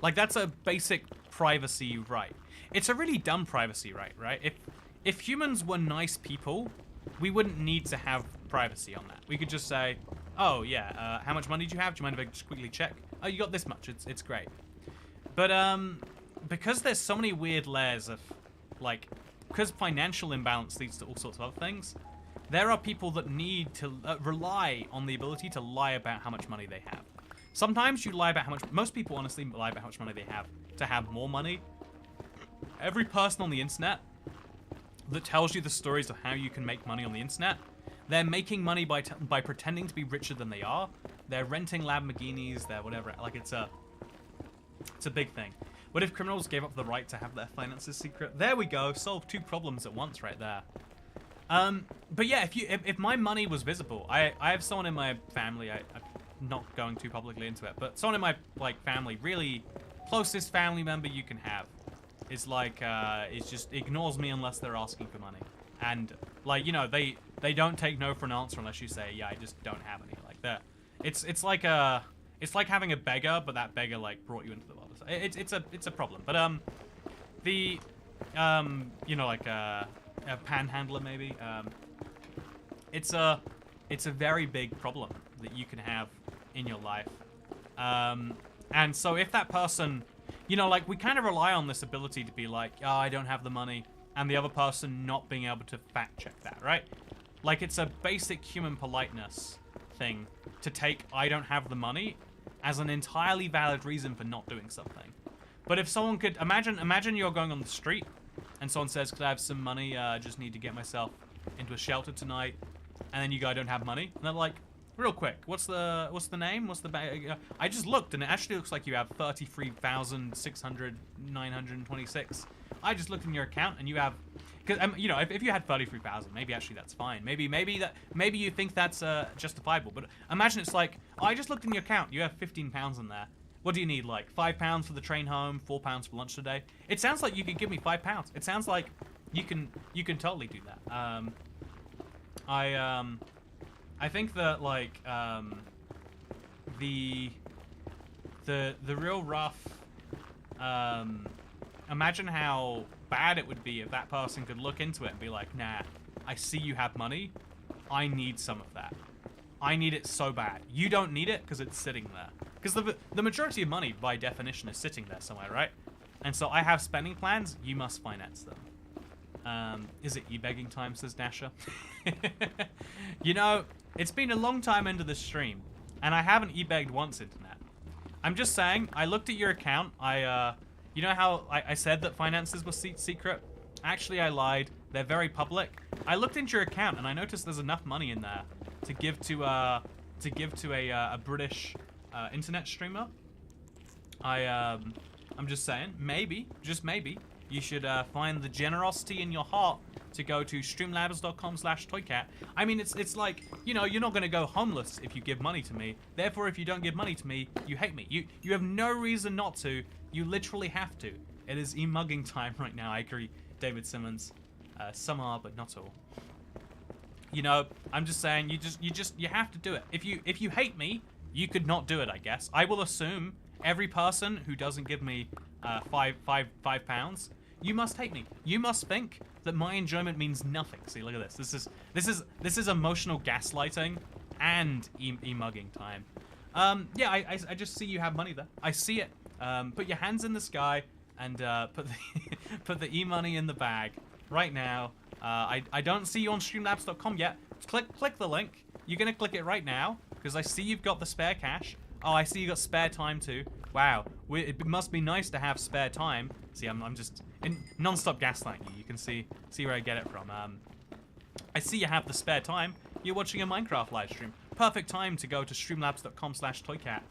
Like, that's a basic privacy right. It's a really dumb privacy right, right? If humans were nice people, we wouldn't need to have privacy on that. We could just say, oh yeah, how much money do you have? Do you mind if I just quickly check? Oh, you got this much. It's great. But because there's so many weird layers of, like, because financial imbalance leads to all sorts of other things, there are people that need to rely on the ability to lie about how much money they have. Sometimes you lie about how much, most people honestly lie about how much money they have to have more money. Every person on the internet that tells you the stories of how you can make money on the internet, they're making money by pretending to be richer than they are. They're renting Lamborghinis, they're whatever. Like, it's a big thing. What if criminals gave up the right to have their finances secret? There we go, solve two problems at once right there. But yeah, if my money was visible, I have someone in my family, I'm not going too publicly into it, but someone in my, like, family, really closest family member you can have, is like, is just ignores me unless they're asking for money. And, like, you know, they don't take no for an answer unless you say, yeah, I just don't have any. Like, that. It's like having a beggar, but that beggar, like, brought you into the world. It's a problem. But, you know, like, a panhandler maybe, it's a very big problem that you can have in your life. And so if that person, you know, like, we kind of rely on this ability to be like, oh, I don't have the money, and the other person not being able to fact check that, right? Like, it's a basic human politeness thing to take I don't have the money as an entirely valid reason for not doing something. But if someone could, imagine you're going on the street and someone says, could I have some money? I just need to get myself into a shelter tonight. And then you go, I don't have money. And they're like, real quick, what's the name? What's the bag? I just looked and it actually looks like you have 33,926. I just looked in your account and you have, because you know, if you had 33,000, maybe actually that's fine. Maybe you think that's justifiable. But imagine it's like, oh, I just looked in your account. You have 15 pounds in there. What do you need? Like 5 pounds for the train home, 4 pounds for lunch today. It sounds like you could give me 5 pounds. It sounds like you can totally do that. I think that, like, the real rough, imagine how bad it would be if that person could look into it and be like, nah, I see you have money. I need some of that. I need it so bad. You don't need it because it's sitting there. Because the majority of money, by definition, is sitting there somewhere, right? And so I have spending plans. You must finance them. Is it e-begging time, says Dasher? You know, it's been a long time into the stream, and I haven't e-begged once, internet. I'm just saying, I looked at your account. You know how I said that finances were secret? Actually, I lied. They're very public. I looked into your account, and I noticed there's enough money in there to give to a British internet streamer. I'm just saying, maybe, just maybe, you should find the generosity in your heart to go to streamlabs.com/toycat. I mean, it's like, you know, you're not going to go homeless if you give money to me. Therefore, if you don't give money to me, you hate me. You have no reason not to. You literally have to. It is e-mugging time right now. I agree, David Simmons. Some are, but not all. You know, I'm just saying, you have to do it. If you hate me, you could not do it, I guess. I will assume every person who doesn't give me £5, you must hate me. You must think that my enjoyment means nothing. See, look at this. This is emotional gaslighting and e-mugging time. Yeah, I just see you have money there. I see it. Put your hands in the sky and put the e-money in the bag right now. I don't see you on streamlabs.com yet. Click the link. You're gonna click it right now because I see you've got the spare cash. Oh, I see you got spare time too. Wow, it must be nice to have spare time. See, I'm just non-stop gaslighting you. You can see where I get it from. I see you have the spare time. You're watching a Minecraft live stream. Perfect time to go to streamlabs.com/toycat.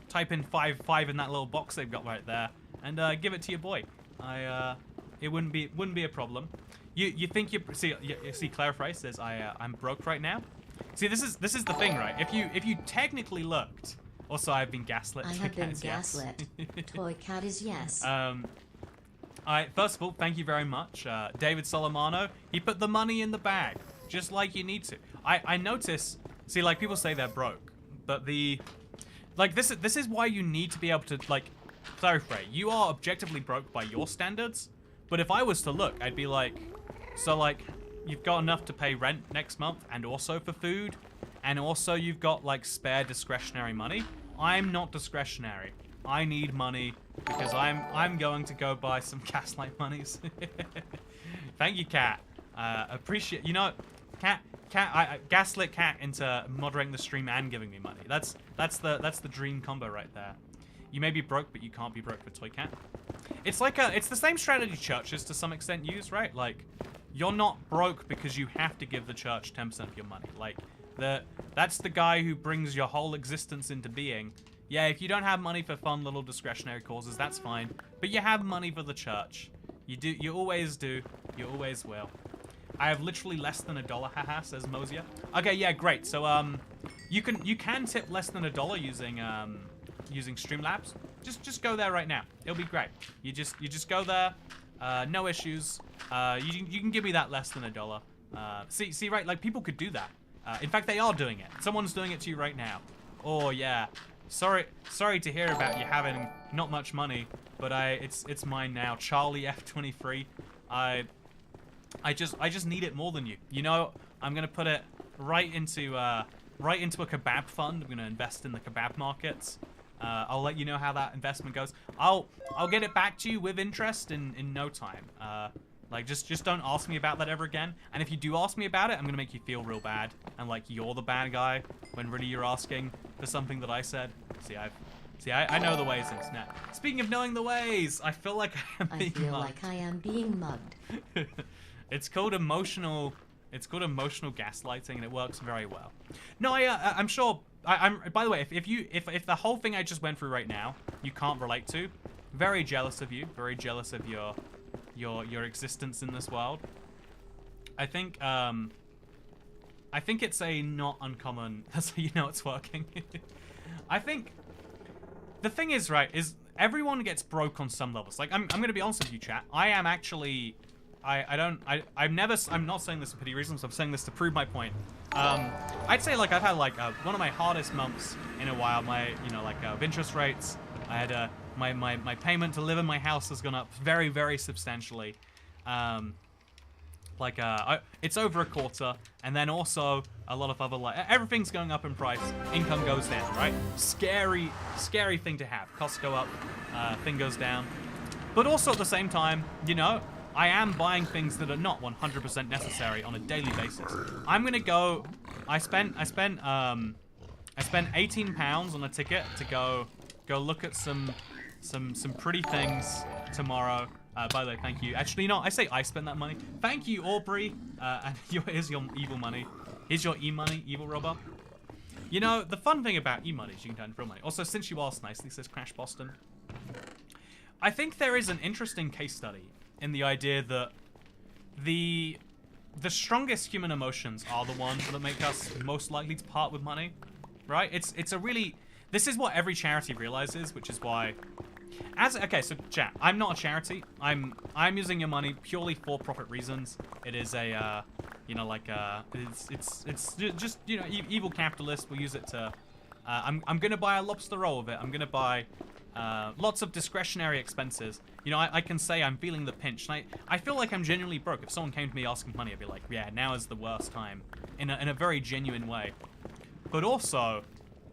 Type in 5 in that little box they've got right there, and give it to your boy. It wouldn't be a problem. You think you see Claire Frey says I'm broke right now. See, this is the thing, right? If you technically looked. Also, I've been gaslit. I have been gaslit. Toycat is yes. First of all, thank you very much, David Solomano. He put the money in the bag, just like you need to. I notice. See, like people say they're broke, but this is why you need to be able to Claire Frey. You are objectively broke by your standards, but if I was to look, I'd be like, so like you've got enough to pay rent next month, and also for food. And also you've got like spare discretionary money. I'm not discretionary. I need money because I'm going to go buy some gaslight monies. Thank you, Cat. Appreciate, you know, I gaslit Cat into moderating the stream and giving me money. That's the dream combo right there. You may be broke, but you can't be broke for Toycat. It's like it's the same strategy churches to some extent use, right? Like, you're not broke because you have to give the church 10% of your money. Like, that's the guy who brings your whole existence into being. Yeah, if you don't have money for fun little discretionary causes, that's fine. But you have money for the church. You do. You always do. You always will. I have literally less than $1, haha, says Mosier. Okay, yeah, great. So you can tip less than $1 using Streamlabs. Just go there right now. It'll be great. You just go there. No issues. You can give me that less than $1. See, right? Like people could do that. In fact, they are doing it. Someone's doing it to you right now. Oh yeah. Sorry to hear about you having not much money, but it's mine now. Charlie F23. I just need it more than you. You know, I'm gonna put it right into a kebab fund. I'm gonna invest in the kebab markets. I'll let you know how that investment goes. I'll get it back to you with interest in no time. Like, just don't ask me about that ever again. And if you do ask me about it, I'm gonna make you feel real bad. And like, you're the bad guy, when really you're asking for something that I said. I know the ways, internet. Speaking of knowing the ways, I feel like I feel like I am being mugged. It's called emotional gaslighting, and it works very well. No, I'm sure. By the way, if the whole thing I just went through right now you can't relate to, very jealous of you, very jealous of your existence in this world. I think it's a not uncommon. That's how you know it's working. I think the thing is, right, is everyone gets broke on some levels. Like I'm gonna be honest with you, chat. I am actually. I'm not saying this for pity reasons. I'm saying this to prove my point. I'd say like I've had like one of my hardest months in a while. My, with interest rates, I had my payment to live in my house has gone up very, very substantially. It's over a quarter, and then also a lot of other, like, everything's going up in price. Income goes down, right? Scary, scary thing to have. Costs go up, thing goes down. But also at the same time, you know, I am buying things that are not 100% necessary on a daily basis. I'm gonna go. I spent 18 pounds on a ticket to go look at some pretty things tomorrow. By the way, thank you. Actually, no, I say I spent that money. Thank you, Aubrey. And here's your evil money. Here's your e-money, evil robber. You know, the fun thing about e-money is you can turn into real money. Also, since you asked nicely, says Crash Boston. I think there is an interesting case study in the idea that the strongest human emotions are the ones that make us most likely to part with money, right? It's a really, this is what every charity realizes, which is why, okay, so chat, I'm not a charity. I'm using your money purely for profit reasons. It is a, you know, like it's just, you know, evil capitalists will use it to, I'm gonna buy a lobster roll of it. I'm gonna buy lots of discretionary expenses. You know, I can say I'm feeling the pinch. And I feel like I'm genuinely broke. If someone came to me asking money, I'd be like, yeah, now is the worst time. In a very genuine way. But also,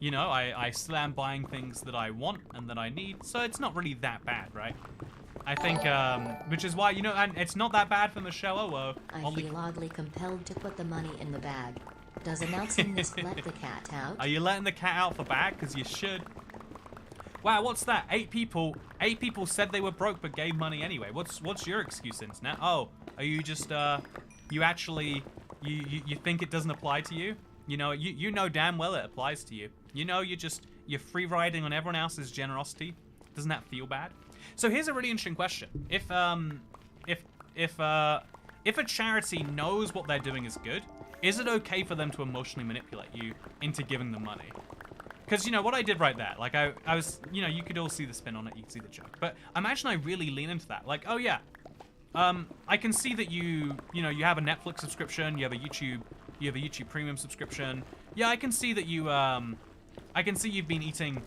you know, I still am buying things that I want and that I need. So it's not really that bad, right? I think, which is why, you know, and it's not that bad for Michelle Owo. I feel oddly compelled to put the money in the bag. Does announcing this let the cat out? Are you letting the cat out the bag? Because you should. Wow, what's that? 8 people said they were broke but gave money anyway. What's your excuse, internet? Oh, are you just you actually you think it doesn't apply to you? You know, you know damn well it applies to you. You know, you're free riding on everyone else's generosity. Doesn't that feel bad? So here's a really interesting question. If a charity knows what they're doing is good, is it okay for them to emotionally manipulate you into giving them money? Because, you know, what I did right there, like, I was, you know, you could all see the spin on it, you could see the joke. But imagine I really lean into that. Like, oh, yeah, I can see that you know, you have a Netflix subscription, you have a YouTube Premium subscription. Yeah, I can see that you, I can see you've been eating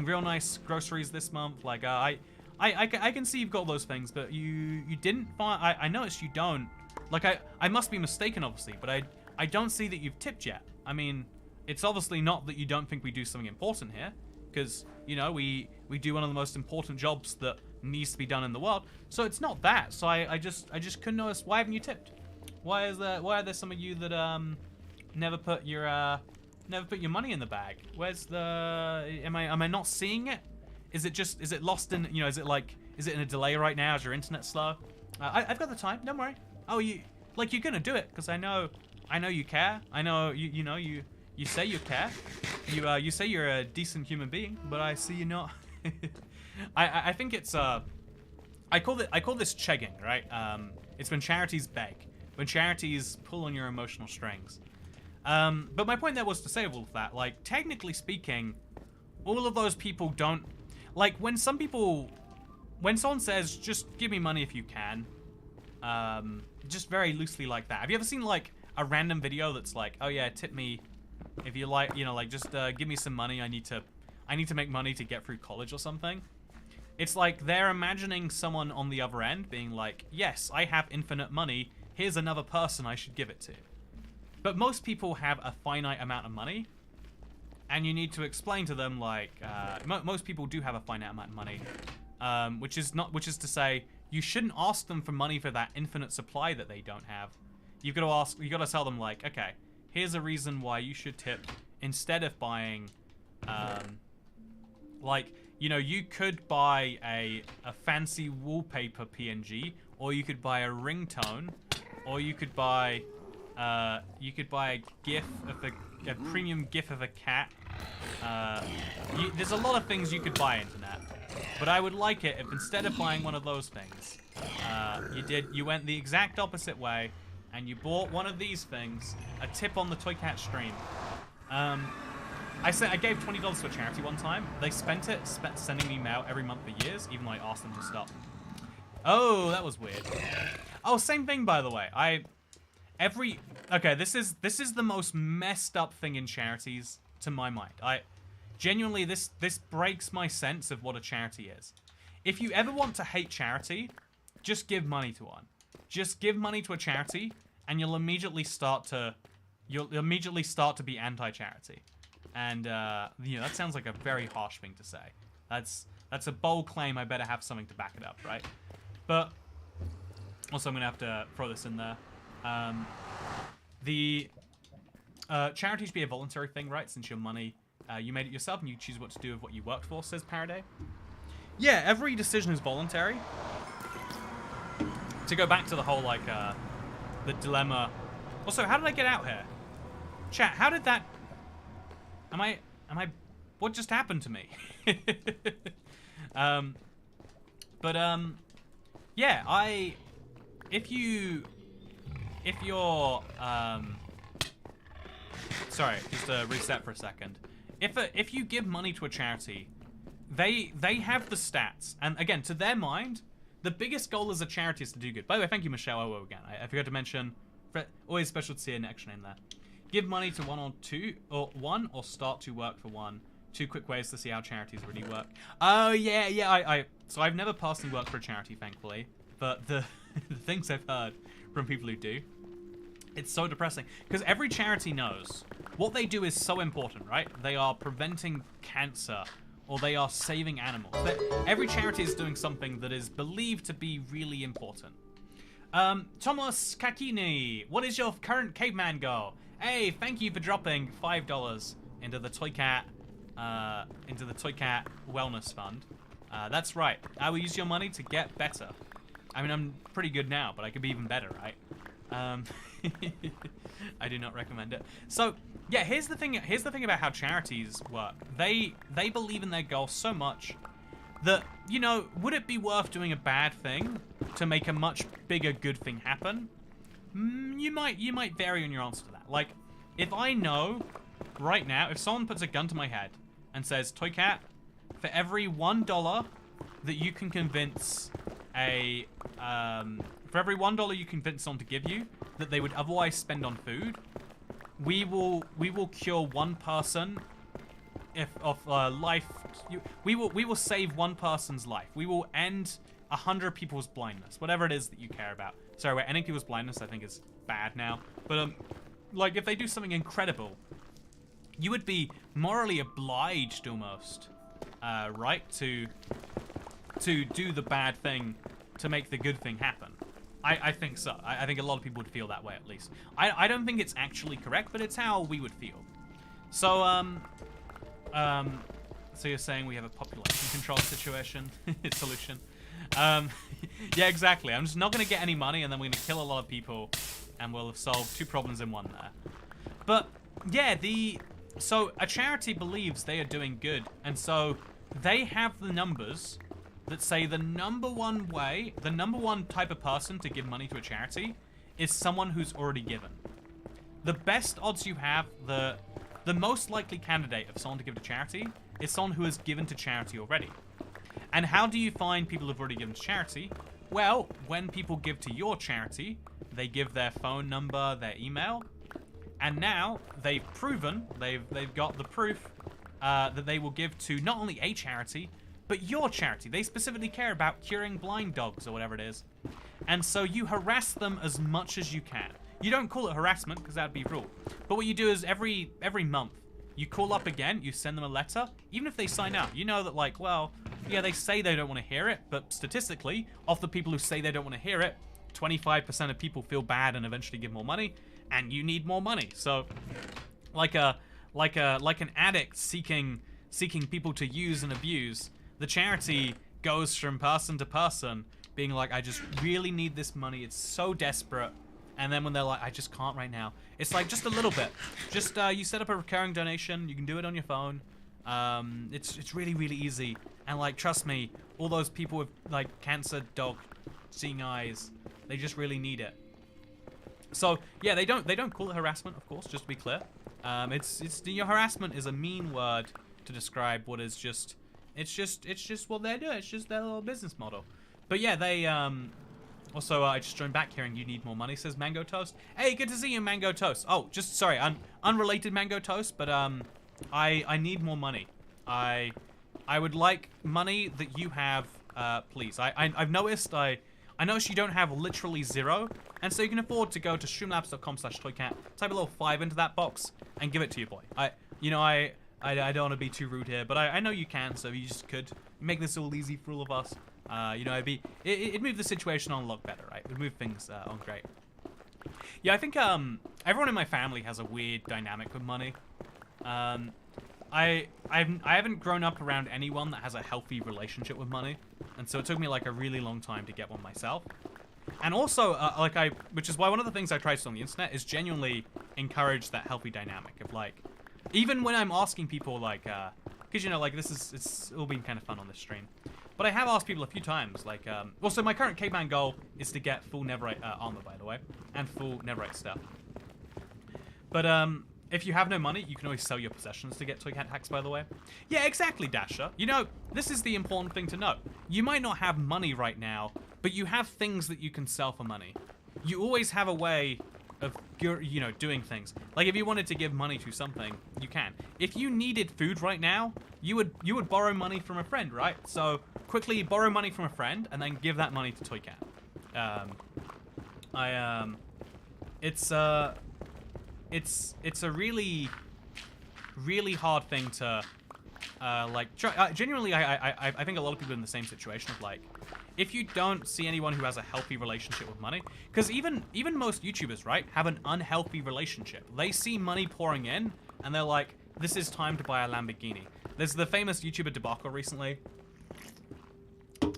real nice groceries this month. Like, I can see you've got those things, but you didn't find, I noticed you don't. Like, I must be mistaken, obviously, but I don't see that you've tipped yet. I mean, it's obviously not that you don't think we do something important here, because, you know, we do one of the most important jobs that needs to be done in the world. So it's not that. So I just couldn't notice. Why haven't you tipped? Why are there some of you that never put your money in the bag? Where's the, am I not seeing it? Is it lost in, you know, is it in a delay right now? Is your internet slow? I've got the time, don't worry. Oh, you're gonna do it, because I know you care. I know you say you care. You say you're a decent human being, but I see you're not. I think it's I call this chegging, right? It's when charities beg, when charities pull on your emotional strings. But my point there was to say all of that, like, technically speaking, all of those people don't, like, when someone says, just give me money if you can, just very loosely like that. Have you ever seen, like, a random video that's like, oh yeah, tip me if you like, you know, like, just give me some money, I need to make money to get through college or something. It's like they're imagining someone on the other end being like, yes, I have infinite money, here's another person I should give it to. But most people have a finite amount of money, and you need to explain to them, like, most people do have a finite amount of money, which is to say, you shouldn't ask them for money for that infinite supply that they don't have. You gotta tell them, like, okay, here's a reason why you should tip instead of buying, like, you know, you could buy a fancy wallpaper PNG, or you could buy a ringtone, or you could buy a GIF of a premium GIF of a cat. There's a lot of things you could buy, internet, but I would like it if instead of buying one of those things, you went the exact opposite way, and you bought one of these things, a tip on the Toycat stream. I gave $20 to a charity one time. They spent sending me mail every month for years, even though I asked them to stop. Oh, that was weird. Oh, same thing, by the way. Okay, this is the most messed up thing in charities, to my mind. Genuinely, this breaks my sense of what a charity is. If you ever want to hate charity, just give money to one. Just give money to a charity, and you'll immediately start to be anti-charity. And you know, that sounds like a very harsh thing to say. That's a bold claim. I better have something to back it up, right? But also, I'm gonna have to throw this in there. The charity should be a voluntary thing, right? Since your money, you made it yourself, and you choose what to do with what you worked for, says Paraday. Yeah, every decision is voluntary. To go back to the whole, like, the dilemma. Also, how did I get out here? Chat, how did that... Am I... What just happened to me? Yeah, if you're, sorry, just to reset for a second. If you give money to a charity, they have the stats, and again, to their mind, the biggest goal as a charity is to do good. By the way, thank you, Michelle. Oh, again, I forgot to mention, always special to see an extra name there. Give money to one or start to work for one. 2 quick ways to see how charities really work. Oh, yeah, so I've never personally worked for a charity, thankfully, but the things I've heard from people who do, it's so depressing. Because every charity knows what they do is so important, right? They are preventing cancer, or they are saving animals. Every charity is doing something that is believed to be really important. Thomas Kakini, what is your current caveman goal? Hey, thank you for dropping $5 into the ToyCat Wellness Fund. That's right. I will use your money to get better. I mean, I'm pretty good now, but I could be even better, right? I do not recommend it. So, yeah, here's the thing about how charities work. They believe in their goal so much that, you know, would it be worth doing a bad thing to make a much bigger good thing happen? You might vary on your answer to that. Like, if I know right now, if someone puts a gun to my head and says, ToyCat, for every $1 that you can convince for every $1 you convince someone to give you that they would otherwise spend on food, we will cure one person we will save one person's life. We will end 100 people's blindness, whatever it is that you care about. Sorry, wait, ending people's blindness I think is bad now, but like if they do something incredible, you would be morally obliged almost, right, to do the bad thing to make the good thing happen. I think so. I think a lot of people would feel that way, at least. I don't think it's actually correct, but it's how we would feel. So, so you're saying we have a population control situation? Solution. Yeah, exactly. I'm just not going to get any money, and then we're going to kill a lot of people, and we'll have solved 2 problems in one there. But, yeah, so a charity believes they are doing good, and so they have the numbers that say the number one type of person to give money to a charity is someone who's already given. The best odds you have, the most likely candidate of someone to give to charity is someone who has given to charity already. And how do you find people who've already given to charity? Well, when people give to your charity, they give their phone number, their email, and now they've proven, they've got the proof that they will give to not only a charity, but your charity. They specifically care about curing blind dogs or whatever it is. And so you harass them as much as you can. You don't call it harassment because that'd be rude. But what you do is every month, you call up again, you send them a letter, even if they sign out. You know that, like, well, yeah, they say they don't want to hear it, but statistically, of the people who say they don't want to hear it, 25% of people feel bad and eventually give more money, and you need more money. So, like an addict seeking people to use and abuse, the charity goes from person to person, being like, I just really need this money. It's so desperate. And then when they're like, I just can't right now, it's like just a little bit. Just you set up a recurring donation. You can do it on your phone. It's really, really easy. And like, trust me, all those people with like cancer, dog, seeing eyes, they just really need it. So yeah, they don't call it harassment, of course, just to be clear. Your harassment is a mean word to describe what is just. It's just what they're doing. It's just their little business model. But yeah, they also I just joined back hearing you need more money, says Mango Toast. Hey, good to see you, Mango Toast. Oh, just sorry, unrelated Mango Toast, but I need more money. I would like money that you have, please. I've noticed I noticed you don't have literally zero, and so you can afford to go to streamlabs.com/toycat, type a little 5 into that box, and give it to your boy. I don't want to be too rude here, but I know you can, so you just could make this all easy for all of us. It'd move the situation on a lot better, right? It'd move things on great. Yeah, I think everyone in my family has a weird dynamic with money. I haven't grown up around anyone that has a healthy relationship with money, and so it took me like a really long time to get one myself. And also, which is why one of the things I try to on the internet is genuinely encourage that healthy dynamic of like, even when I'm asking people like, because you know, like it's all been kind of fun on this stream, but I have asked people a few times like, also my current caveman goal is to get full netherite armor, by the way, and full netherite stuff. But if you have no money, you can always sell your possessions to get Toycat hacks, by the way. Yeah, exactly, Dasher. You know, this is the important thing to know. You might not have money right now, but you have things that you can sell for money. You always have a way of, you know, doing things. Like, if you wanted to give money to something, you can. If you needed food right now, you would borrow money from a friend, right? So, quickly borrow money from a friend, and then give that money to Toycat. It's a really, really hard thing to, genuinely, I think a lot of people are in the same situation of, like, if you don't see anyone who has a healthy relationship with money, because even most YouTubers, right, have an unhealthy relationship. They see money pouring in, and they're like, this is time to buy a Lamborghini. There's the famous YouTuber debacle recently,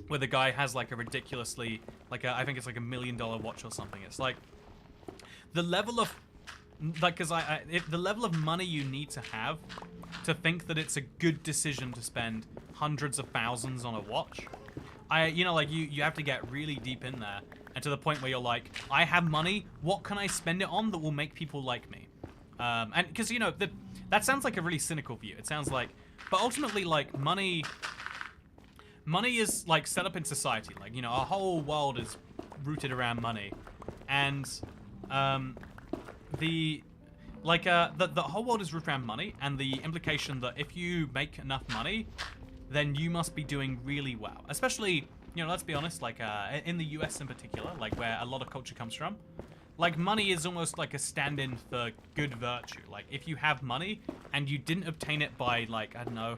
where the guy has, like, a ridiculously, like, I think it's like $1 million watch or something. It's like, the level of, like, the level of money you need to have to think that it's a good decision to spend hundreds of thousands on a watch, you know, like, you have to get really deep in there, and to the point where you're like, I have money, what can I spend it on that will make people like me? And, because, you know, that sounds like a really cynical view. It sounds like, but ultimately, like, money is, like, set up in society. Like, you know, our whole world is rooted around money. And, the whole world is rooted around money, and the implication that if you make enough money, then you must be doing really well. Especially, you know, let's be honest, like, in the US in particular, like, where a lot of culture comes from, like, money is almost like a stand-in for good virtue. Like, if you have money, and you didn't obtain it by, like, I don't know,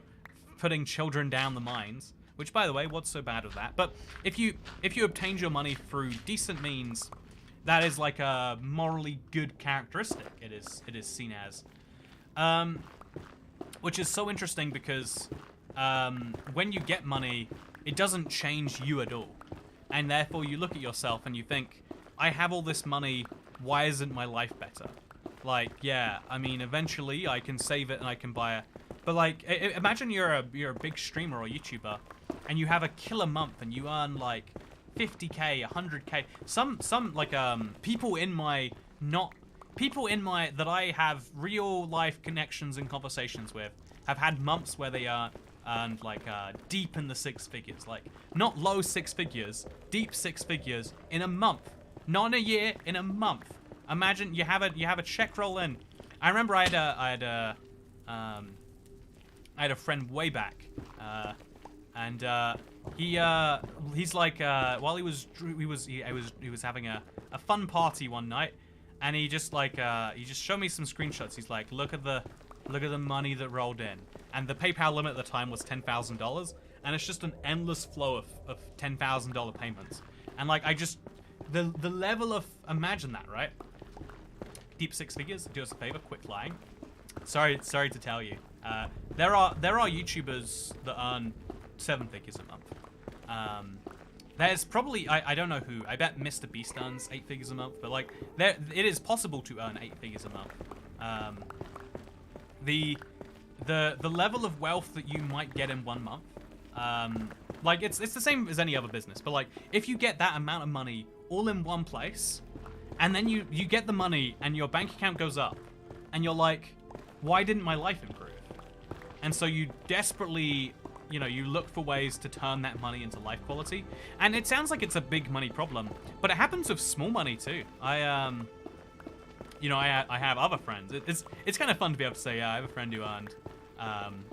putting children down the mines, which, by the way, what's so bad with that? But if you obtained your money through decent means, that is like a morally good characteristic. It is seen as, which is so interesting because when you get money, it doesn't change you at all, and therefore you look at yourself and you think, I have all this money, why isn't my life better? Like, yeah, I mean, eventually I can save it and I can buy it, but like, imagine you're a big streamer or YouTuber, and you have a killer month and you earn like 50k, 100k. Some like people in my that I have real life connections and conversations with have had months where they earned like deep in the 6 figures, like not low 6 figures, deep 6 figures in a month, not in a year, in a month. Imagine you have a check roll in. I remember I had a friend way back, and he's like, while he was having a fun party one night, and he just showed me some screenshots. He's like, look at the money that rolled in, and the PayPal limit at the time was $10,000, and it's just an endless flow of $10,000 payments. And like, the level of, imagine that, right? Deep 6 figures. Do us a favor, quit lying. Sorry to tell you. There are YouTubers that earn 7 figures a month. There's probably, I don't know who, I bet Mr. Beast earns 8 figures a month, but like, it is possible to earn 8 figures a month. The level of wealth that you might get in 1 month, like, it's the same as any other business, but like, if you get that amount of money all in one place, and then you get the money and your bank account goes up, and you're like, why didn't my life improve? And so you desperately, you know, you look for ways to turn that money into life quality. And it sounds like it's a big money problem, but it happens with small money too. I have other friends. It's kind of fun to be able to say, yeah, I have a friend who earned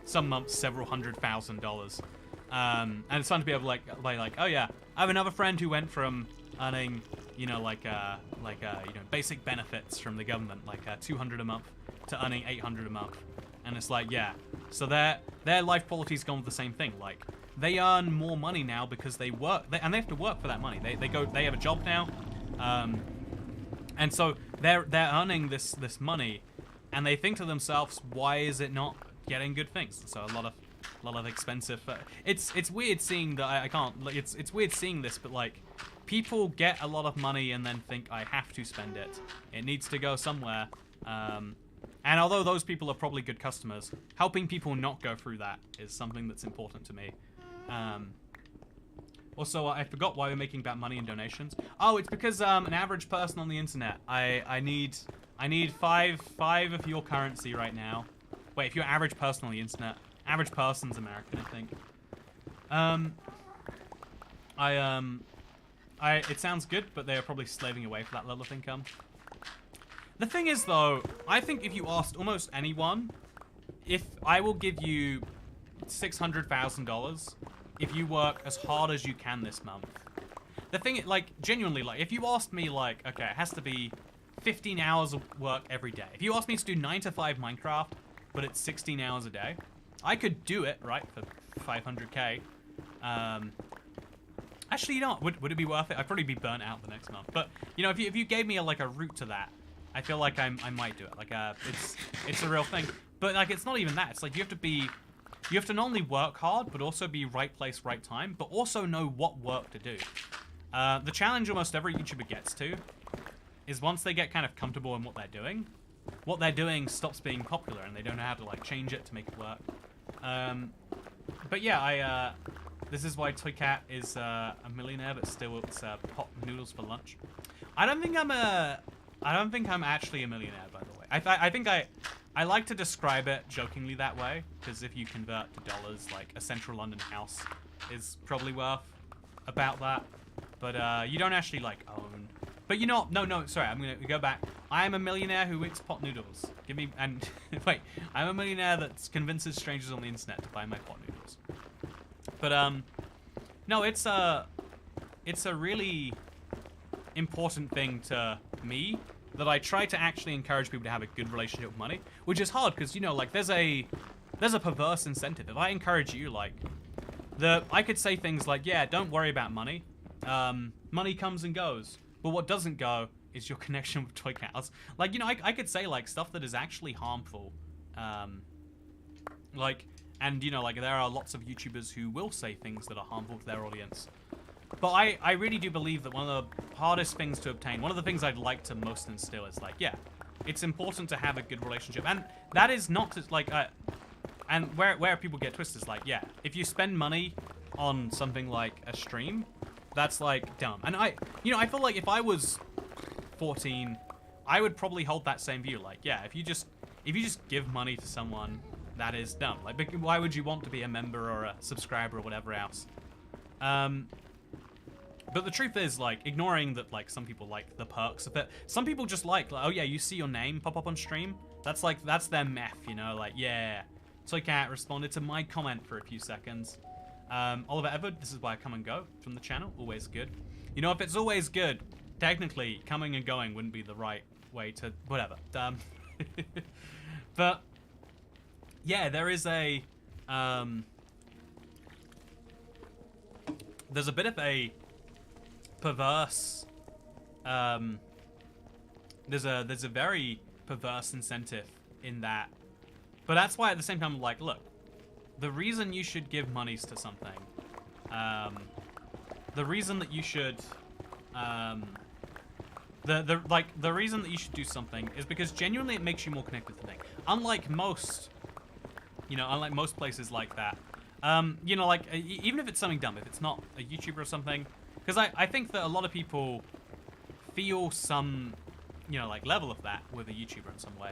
Some months, several $100,000. And it's fun to be able to like, oh yeah, I have another friend who went from earning, you know, basic benefits from the government, like $200 a month, to earning $800 a month. And it's like, yeah, so their life quality's gone with the same thing. Like, they earn more money now because they work, and they have to work for that money. They have a job now, and so they're earning this money, and they think to themselves, why is it not getting good things? So a lot of expensive. It's weird seeing that I can't. Like, it's weird seeing this, but like, people get a lot of money and then think I have to spend it. It needs to go somewhere. And although those people are probably good customers, helping people not go through that is something that's important to me. Also, I forgot why we're making about money and donations. Oh, it's because an average person on the internet. I need five of your currency right now. Wait, if you're an average person on the internet, average person's American, I think. It sounds good, but they are probably slaving away for that level of income. The thing is, though, I think if you asked almost anyone, if I will give you $600,000 if you work as hard as you can this month. The thing, like, genuinely, like, if you asked me, like, okay, it has to be 15 hours of work every day. If you asked me to do 9 to 5 Minecraft, but it's 16 hours a day, I could do it, right, for 500k. Actually, you know what? Would it be worth it? I'd probably be burnt out the next month. But, you know, if you gave me a route to that, I feel like I might do it. Like, it's a real thing. But, like, it's not even that. It's like you have to not only work hard, but also be right place, right time, but also know what work to do. The challenge almost every YouTuber gets to is once they get kind of comfortable in what they're doing stops being popular, and they don't know how to, like, change it to make it work. But yeah, this is why Toycat is a millionaire, but still it's pot noodles for lunch. I don't think I'm actually a millionaire, by the way. I think I like to describe it jokingly that way, because if you convert to dollars, like a central London house is probably worth about that. But you don't actually like own. But you know, no, sorry, I'm gonna go back. I am a millionaire who eats pot noodles. Give me and wait, I'm a millionaire that convinces strangers on the internet to buy my pot noodles. But no, it's a really important thing to me that I try to actually encourage people to have a good relationship with money, which is hard because, you know, like there's a perverse incentive. If I encourage you, like, I could say things like, yeah, don't worry about money. Money comes and goes, but what doesn't go is your connection with Toycat. Like, you know, I could say like stuff that is actually harmful, like, and you know, like there are lots of YouTubers who will say things that are harmful to their audience. But I really do believe that one of the hardest things to obtain, one of the things I'd like to most instill is like, yeah, it's important to have a good relationship. And that is not to, like, and where people get twisted is like, yeah, if you spend money on something like a stream, that's like dumb. And you know, I feel like if I was 14, I would probably hold that same view. Like, yeah, if you just give money to someone, that is dumb. Like, why would you want to be a member or a subscriber or whatever else? But the truth is, like, ignoring that, like, some people like the perks of it. Some people just like, oh yeah, you see your name pop up on stream. That's like, that's their meth, you know, like, yeah. Toycat responded to my comment for a few seconds. Oliver Edward, this is why I come and go from the channel. Always good. You know, if it's always good, technically, coming and going wouldn't be the right way to, whatever. But, yeah, there is a, there's a bit of a perverse, there's a very perverse incentive in that. But that's why at the same time, I'm like, look, the reason you should give monies to something, the reason that you should, the reason that you should do something is because genuinely it makes you more connected to the thing. Unlike most places like that, you know, like, even if it's something dumb, if it's not a YouTuber or something, because I think that a lot of people feel some, you know, like, level of that with a YouTuber in some way.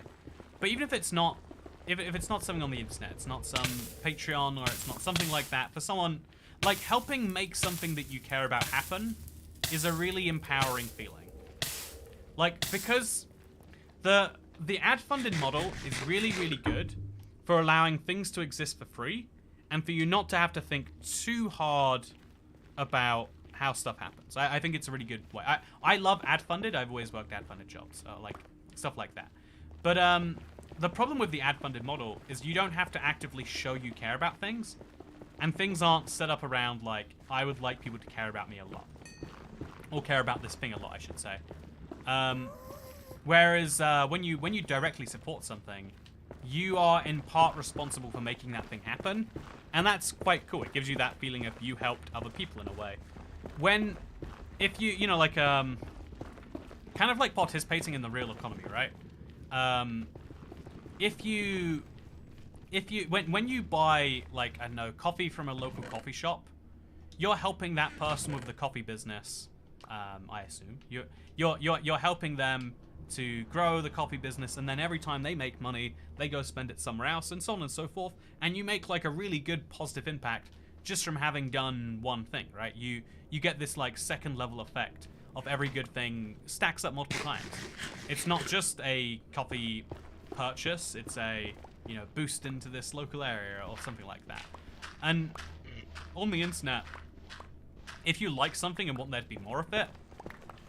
But even if it's not, if it's not something on the internet, it's not some Patreon or it's not something like that, for someone, like, helping make something that you care about happen is a really empowering feeling. Like, because the ad-funded model is really, really good for allowing things to exist for free, and for you not to have to think too hard about how stuff happens. I think it's a really good way. I love ad-funded. I've always worked ad-funded jobs, like stuff like that. But the problem with the ad-funded model is you don't have to actively show you care about things, and things aren't set up around like, I would like people to care about me a lot, or care about this thing a lot, I should say. Whereas when you directly support something, you are in part responsible for making that thing happen, and that's quite cool. It gives you that feeling of you helped other people in a way. If you know, like kind of like participating in the real economy, right? When you buy, like, I don't know, coffee from a local coffee shop, you're helping that person with the coffee business. I assume you're helping them to grow the coffee business, and then every time they make money, they go spend it somewhere else, and so on and so forth. And you make like a really good positive impact just from having done one thing, right? You get this like second level effect of every good thing stacks up multiple times. It's not just a coffee purchase, it's a, you know, boost into this local area or something like that. And on the internet, if you like something and want there to be more of it,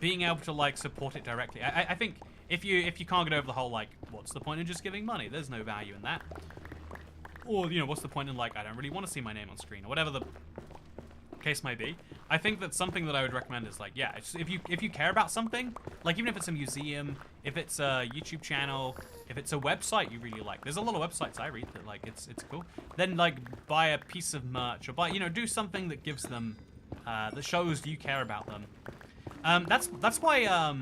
being able to like support it directly, I think if you can't get over the whole like, what's the point in just giving money? There's no value in that. Or, you know, what's the point in like, I don't really want to see my name on screen, or whatever the case might be. I think that something that I would recommend is like, yeah, if you care about something, like even if it's a museum, if it's a YouTube channel, if it's a website you really like, there's a lot of websites I read that like it's cool. Then like buy a piece of merch, or buy, you know, do something that gives them, that shows you care about them. That's why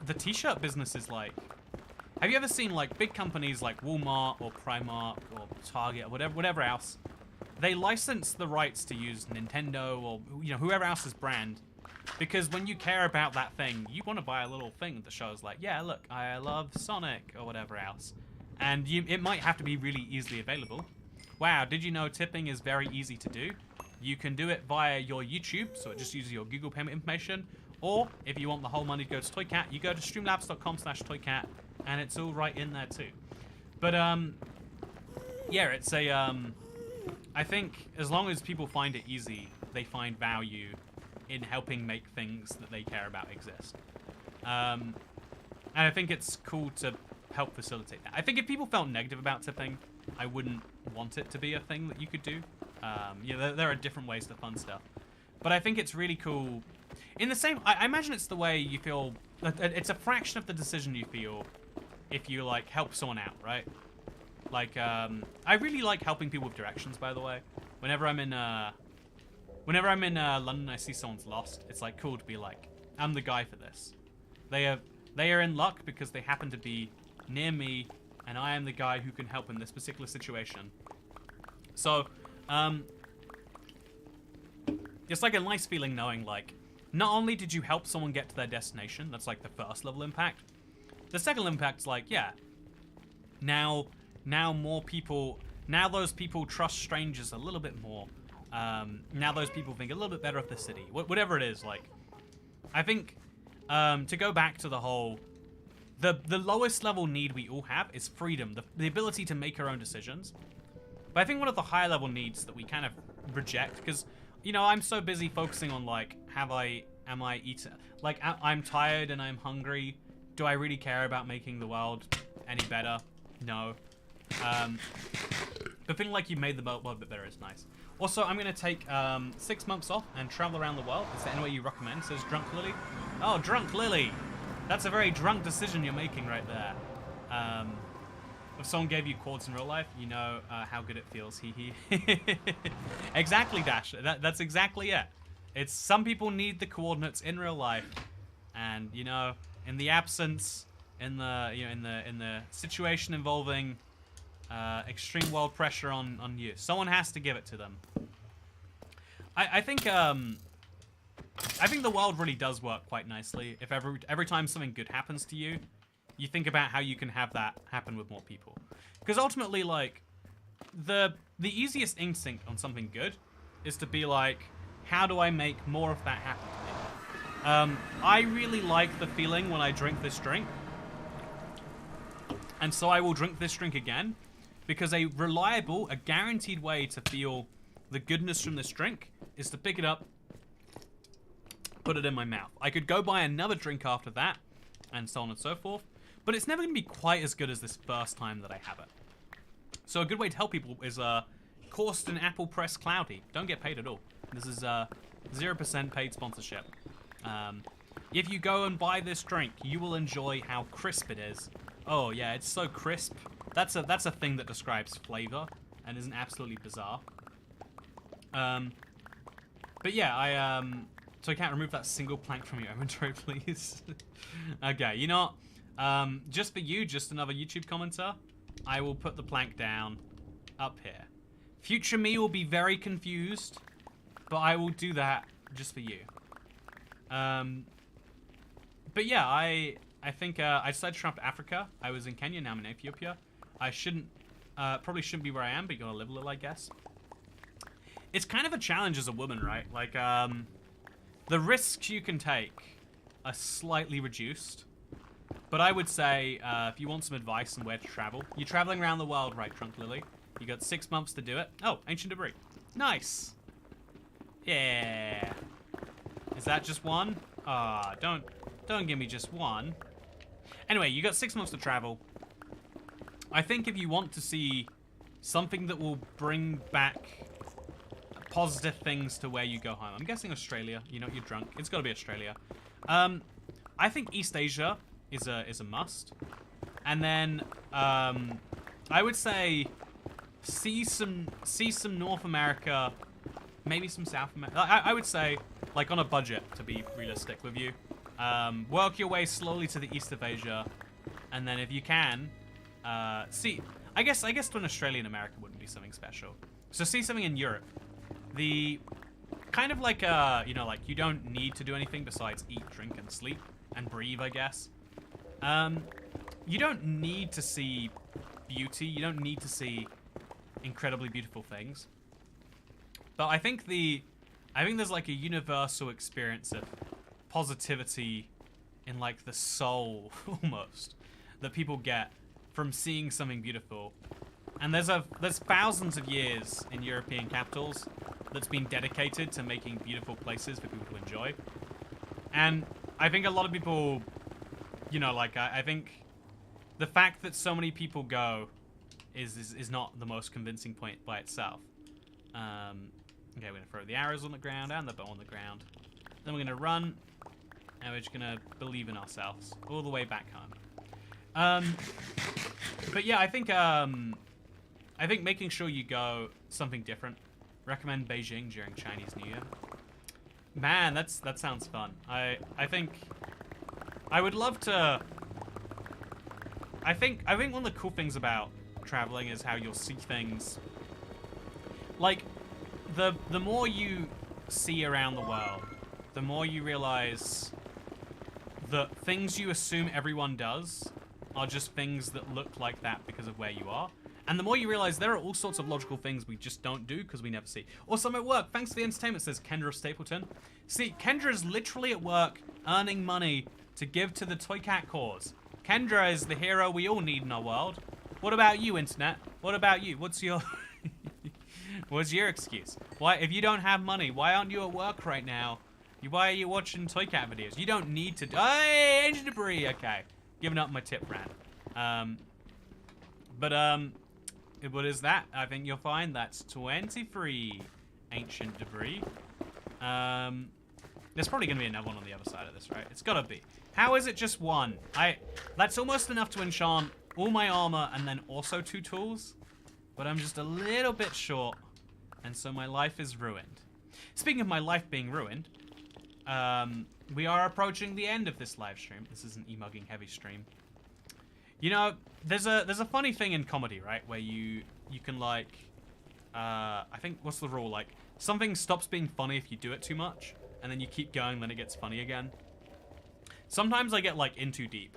the t-shirt business is like, have you ever seen like big companies like Walmart or Primark or Target or whatever else? They license the rights to use Nintendo or, you know, whoever else's brand, because when you care about that thing, you want to buy a little thing that shows like, yeah, look, I love Sonic or whatever else. And it might have to be really easily available. Wow, did you know tipping is very easy to do? You can do it via your YouTube, so it just uses your Google payment information. Or if you want the whole money to go to Toycat, you go to streamlabs.com/Toycat, and it's all right in there too. But yeah, it's a I think as long as people find it easy, they find value in helping make things that they care about exist. And I think it's cool to help facilitate that. I think if people felt negative about tipping, I wouldn't want it to be a thing that you could do. You know, there are different ways to fund stuff. But I think it's really cool. In the same, I imagine it's the way you feel, it's a fraction of the decision you feel if you like help someone out, right? Like, I really like helping people with directions, by the way. Whenever I'm in London, I see someone's lost. It's like cool to be like, I'm the guy for this. They are in luck because they happen to be near me, and I am the guy who can help in this particular situation. So, it's like a nice feeling knowing like, not only did you help someone get to their destination, that's like the first level impact. The second impact's like, yeah, now more people, now those people trust strangers a little bit more. Now those people think a little bit better of the city. Whatever it is, like, I think, to go back to the whole, the lowest level need we all have is freedom, the ability to make our own decisions. But I think one of the higher level needs that we kind of reject, because, you know, I'm so busy focusing on like, am I eating, like, I'm tired and I'm hungry. Do I really care about making the world any better? No. But feeling like you made the world a bit better is nice. Also, I'm going to take 6 months off and travel around the world. Is there any way you recommend? Says Drunk Lily. Oh, Drunk Lily. That's a very drunk decision you're making right there. If someone gave you chords in real life, you know how good it feels. Hee hee. Exactly, Dash. That's exactly it. It's some people need the coordinates in real life, and you know, in the absence, in the situation involving extreme world pressure on you, someone has to give it to them. I think the world really does work quite nicely if every time something good happens to you, you think about how you can have that happen with more people. Because ultimately, like, the easiest instinct on something good is to be like, how do I make more of that happen to me? I really like the feeling when I drink this drink. And so I will drink this drink again. because a reliable, a guaranteed way to feel the goodness from this drink is to pick it up, put it in my mouth. I could go buy another drink after that, and so on and so forth, but it's never going to be quite as good as this first time that I have it. So a good way to help people is Corsten Apple Press Cloudy. Don't get paid at all. This is 0% paid sponsorship. If you go and buy this drink, you will enjoy how crisp it is. Oh yeah, it's so crisp. That's a thing that describes flavor and isn't absolutely bizarre. But yeah, so I can't remove that single plank from your inventory, please. Okay, you know what? Just for you, just another YouTube commenter, I will put the plank down up here. Future me will be very confused, but I will do that just for you. But yeah, I think I decided to travel to Africa. I was in Kenya, now I'm in Ethiopia. I probably shouldn't be where I am, but you gotta live a little, I guess. It's kind of a challenge as a woman, right? Like, the risks you can take are slightly reduced. But I would say, if you want some advice on where to travel, you're traveling around the world, right, Trunk Lily? You got 6 months to do it. Oh, ancient debris. Nice. Yeah. Is that just one? Ah, don't give me just one. Anyway, you got 6 months to travel. I think if you want to see something that will bring back positive things to where you go home. I'm guessing Australia. You know, you're drunk. It's got to be Australia. I think East Asia is a must. And then I would say see some North America, maybe some South America. I would say like on a budget, to be realistic with you. Work your way slowly to the east of Asia, and then if you can, see. I guess to an Australian America wouldn't be something special. So see something in Europe. The kind of like you know, like you don't need to do anything besides eat, drink, and sleep and breathe, I guess. You don't need to see beauty. You don't need to see incredibly beautiful things. But I think there's like a universal experience of positivity in like the soul almost that people get from seeing something beautiful. And there's thousands of years in European capitals that's been dedicated to making beautiful places for people to enjoy. And I think a lot of people, you know, like I think the fact that so many people go is not the most convincing point by itself. Okay, we're gonna throw the arrows on the ground and the bow on the ground. Then we're gonna run, and we're just gonna believe in ourselves all the way back home. But yeah, I think making sure you go something different. Recommend Beijing during Chinese New Year. Man, that sounds fun. I think I would love to. I think one of the cool things about traveling is how you'll see things. Like the more you see around the world, the more you realize that things you assume everyone does are just things that look like that because of where you are. And the more you realize there are all sorts of logical things we just don't do because we never see. Also, I'm at work. Thanks for the entertainment, says Kendra Stapleton. See, Kendra is literally at work earning money to give to the Toy Cat cause. Kendra is the hero we all need in our world. What about you, Internet? What about you? What's your what's your excuse? Why, if you don't have money, why aren't you at work right now? Why are you watching Toy Cat videos? You don't need to. Hey, ancient debris. Okay, giving up my tip rant. What is that? I think you'll find that's 23 ancient debris. There's probably gonna be another one on the other side of this, right? It's gotta be. How is it just one? That's almost enough to enchant all my armor and then also 2 tools. But I'm just a little bit short, and so my life is ruined. Speaking of my life being ruined, we are approaching the end of this live stream. This is an e-mugging heavy stream. You know, there's a funny thing in comedy, right? Where you can like, I think, what's the rule? Like, something stops being funny if you do it too much, and then you keep going, then it gets funny again. Sometimes I get like in too deep.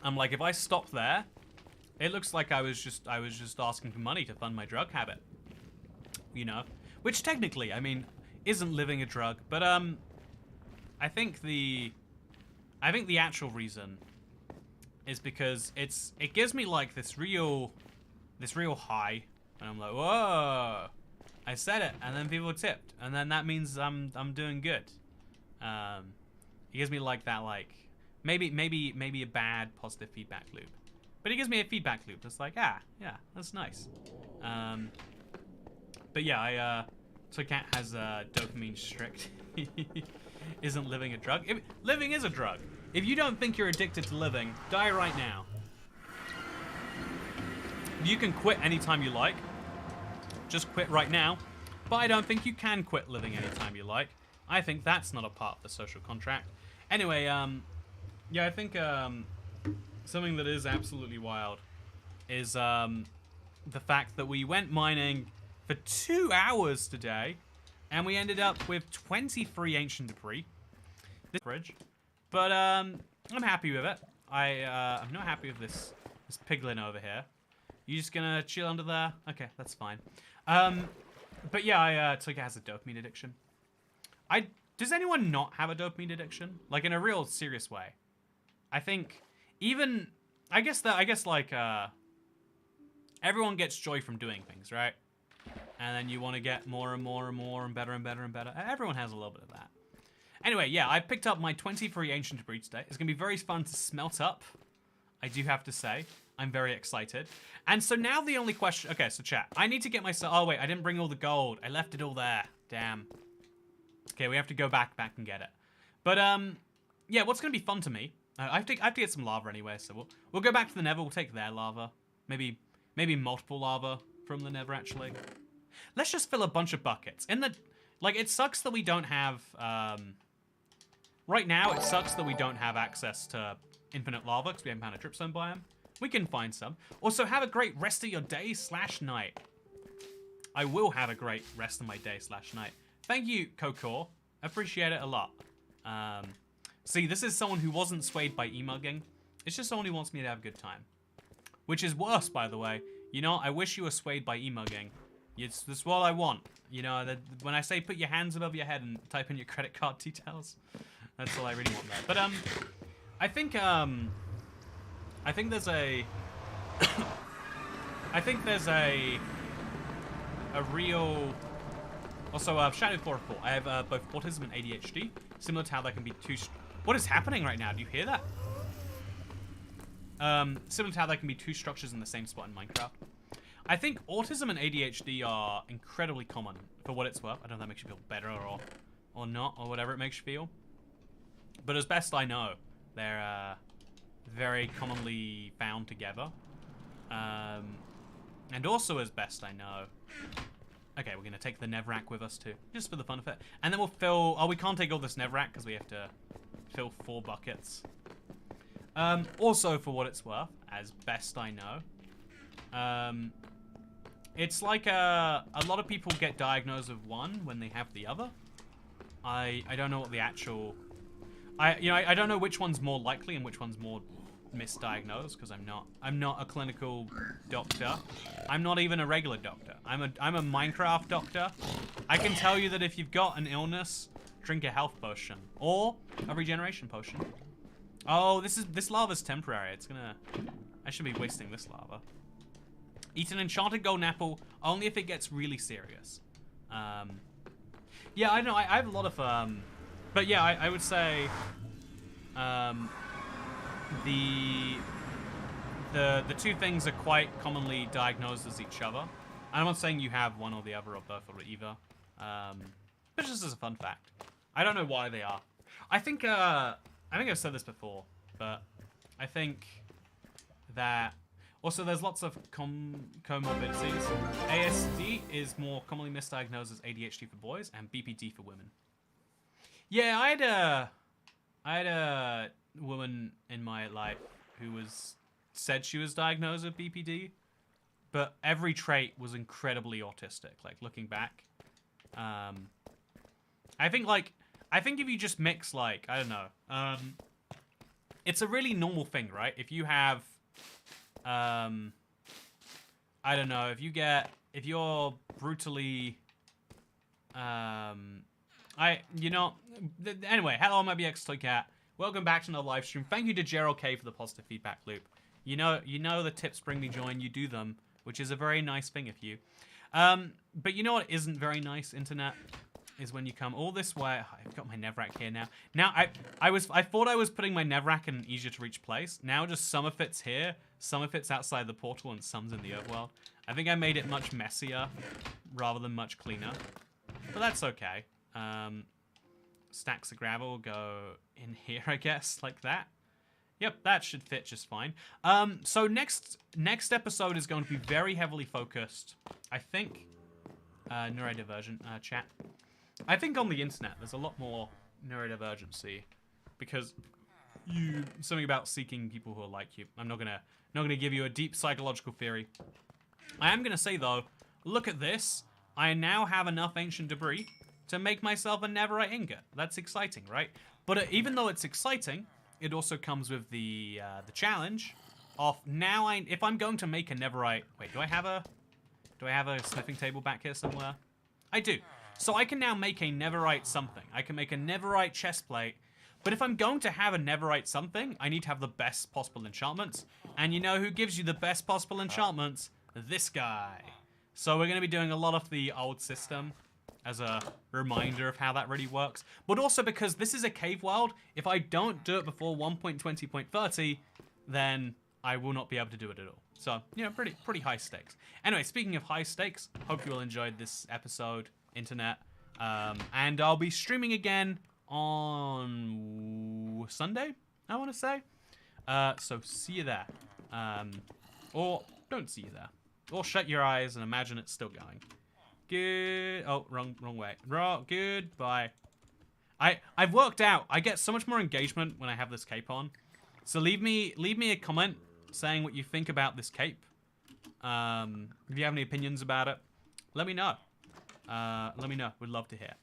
I'm like, if I stop there, it looks like I was just asking for money to fund my drug habit. You know, which technically, I mean, isn't living a drug, but I think the actual reason is because it gives me like this real high, and I'm like, whoa, I said it, and then people tipped, and then that means I'm doing good. It gives me like that, like maybe a bad positive feedback loop, but it gives me a feedback loop that's like, yeah, that's nice. But yeah, Toycat has dopamine strict. Isn't living a drug? Living is a drug. If you don't think you're addicted to living, die right now. You can quit anytime you like. Just quit right now. But I don't think you can quit living anytime you like. I think that's not a part of the social contract. Anyway, yeah, I think something that is absolutely wild is the fact that we went mining for 2 hours today, and we ended up with 23 ancient debris. This fridge. But I'm happy with it. I'm not happy with this piglin over here. You just gonna chill under there? Okay, that's fine. But yeah, Toycat has a dopamine addiction. Does anyone not have a dopamine addiction? Like in a real serious way? I think even I guess like everyone gets joy from doing things, right? And then you want to get more and more and more and better and better and better. Everyone has a little bit of that. Anyway, yeah, I picked up my 23 ancient debris today. It's going to be very fun to smelt up, I do have to say. I'm very excited. And so now the only question... Okay, so chat. I need to get myself... Oh, wait, I didn't bring all the gold. I left it all there. Damn. Okay, we have to go back and get it. But, yeah, what's going to be fun to me... I have to get some lava anyway, so we'll go back to the Nether. We'll take their lava. Maybe multiple lava from the Nether, actually. Let's just fill a bunch of buckets. Like, it sucks that we don't have... Right now, it sucks that we don't have access to infinite lava because we haven't found a dripstone biome. We can find some. Also, have a great rest of your day / night. I will have a great rest of my day / night. Thank you, Kokor. Appreciate it a lot. See, this is someone who wasn't swayed by e-mugging. It's just someone who wants me to have a good time. Which is worse, by the way. You know, I wish you were swayed by e-mugging. That's what I want. You know, when I say put your hands above your head and type in your credit card details, that's all I really want there. But I think there's a real. Also, Shadow 404. I have both autism and ADHD, similar to how there can be two. What is happening right now? Do you hear that? Similar to how there can be two structures in the same spot in Minecraft. I think autism and ADHD are incredibly common, for what it's worth. I don't know if that makes you feel better or not, or whatever it makes you feel. But as best I know, they're very commonly found together. And also, as best I know... Okay, we're going to take the Nevrack with us too, just for the fun of it. And then we'll fill... Oh, we can't take all this Nevrack because we have to fill 4 buckets. Also, for what it's worth, as best I know... it's like a lot of people get diagnosed with one when they have the other. I don't know what the actual... I don't know which one's more likely and which one's more misdiagnosed because I'm not a clinical doctor. I'm not even a regular doctor. I'm a Minecraft doctor. I can tell you that if you've got an illness, drink a health potion or a regeneration potion. Oh, this lava's temporary. I should be wasting this lava. Eat an enchanted golden apple only if it gets really serious. Yeah, I know. I have a lot of but yeah, I would say the two things are quite commonly diagnosed as each other. I'm not saying you have one or the other or both or either. But just as a fun fact. I don't know why they are. I think I've said this before, but I think that also there's lots of comorbidities. ASD is more commonly misdiagnosed as ADHD for boys and BPD for women. Yeah, I had a woman in my life who said she was diagnosed with BPD, but every trait was incredibly autistic. Like looking back, I think if you just mix like I don't know, it's a really normal thing, right? If you have, I don't know, if you're brutally, anyway, hello, I'm ibxtoycat. Welcome back to another live stream. Thank you to Gerald K for the positive feedback loop. You know the tips bring me joy, and you do them, which is a very nice thing of you. But you know what isn't very nice, internet? Is when you come all this way. I've got my Nevrac here now. Now I thought I was putting my Nevrac in an easier to reach place. Now just some of it's here, some of it's outside the portal, and some's in the overworld. I think I made it much messier rather than much cleaner, but that's okay. Stacks of gravel go in here, I guess, like that. Yep, that should fit just fine. So next episode is going to be very heavily focused, I think, neurodivergent chat. I think on the internet there's a lot more neurodivergency because something about seeking people who are like you. I'm not gonna give you a deep psychological theory. I am gonna say though, look at this. I now have enough ancient debris to make myself a netherite ingot. That's exciting, right? But even though it's exciting, it also comes with the challenge of now if I'm going to make a netherite. Wait, do I have a smithing table back here somewhere? I do. So I can now make a netherite something. I can make a netherite chestplate. But if I'm going to have a netherite something, I need to have the best possible enchantments. And you know who gives you the best possible enchantments? This guy. So we're going to be doing a lot of the old system as a reminder of how that really works. But also because this is a cave world, if I don't do it before 1.20.30, then I will not be able to do it at all. So, you know, pretty high stakes. Anyway, speaking of high stakes, hope you all enjoyed this episode, internet. And I'll be streaming again on Sunday, I want to say. So see you there. Or don't see you there. Or shut your eyes and imagine it's still going. Good. Oh, wrong way. Goodbye. I've worked out. I get so much more engagement when I have this cape on. So leave me a comment saying what you think about this cape. If you have any opinions about it, let me know. Let me know. We'd love to hear.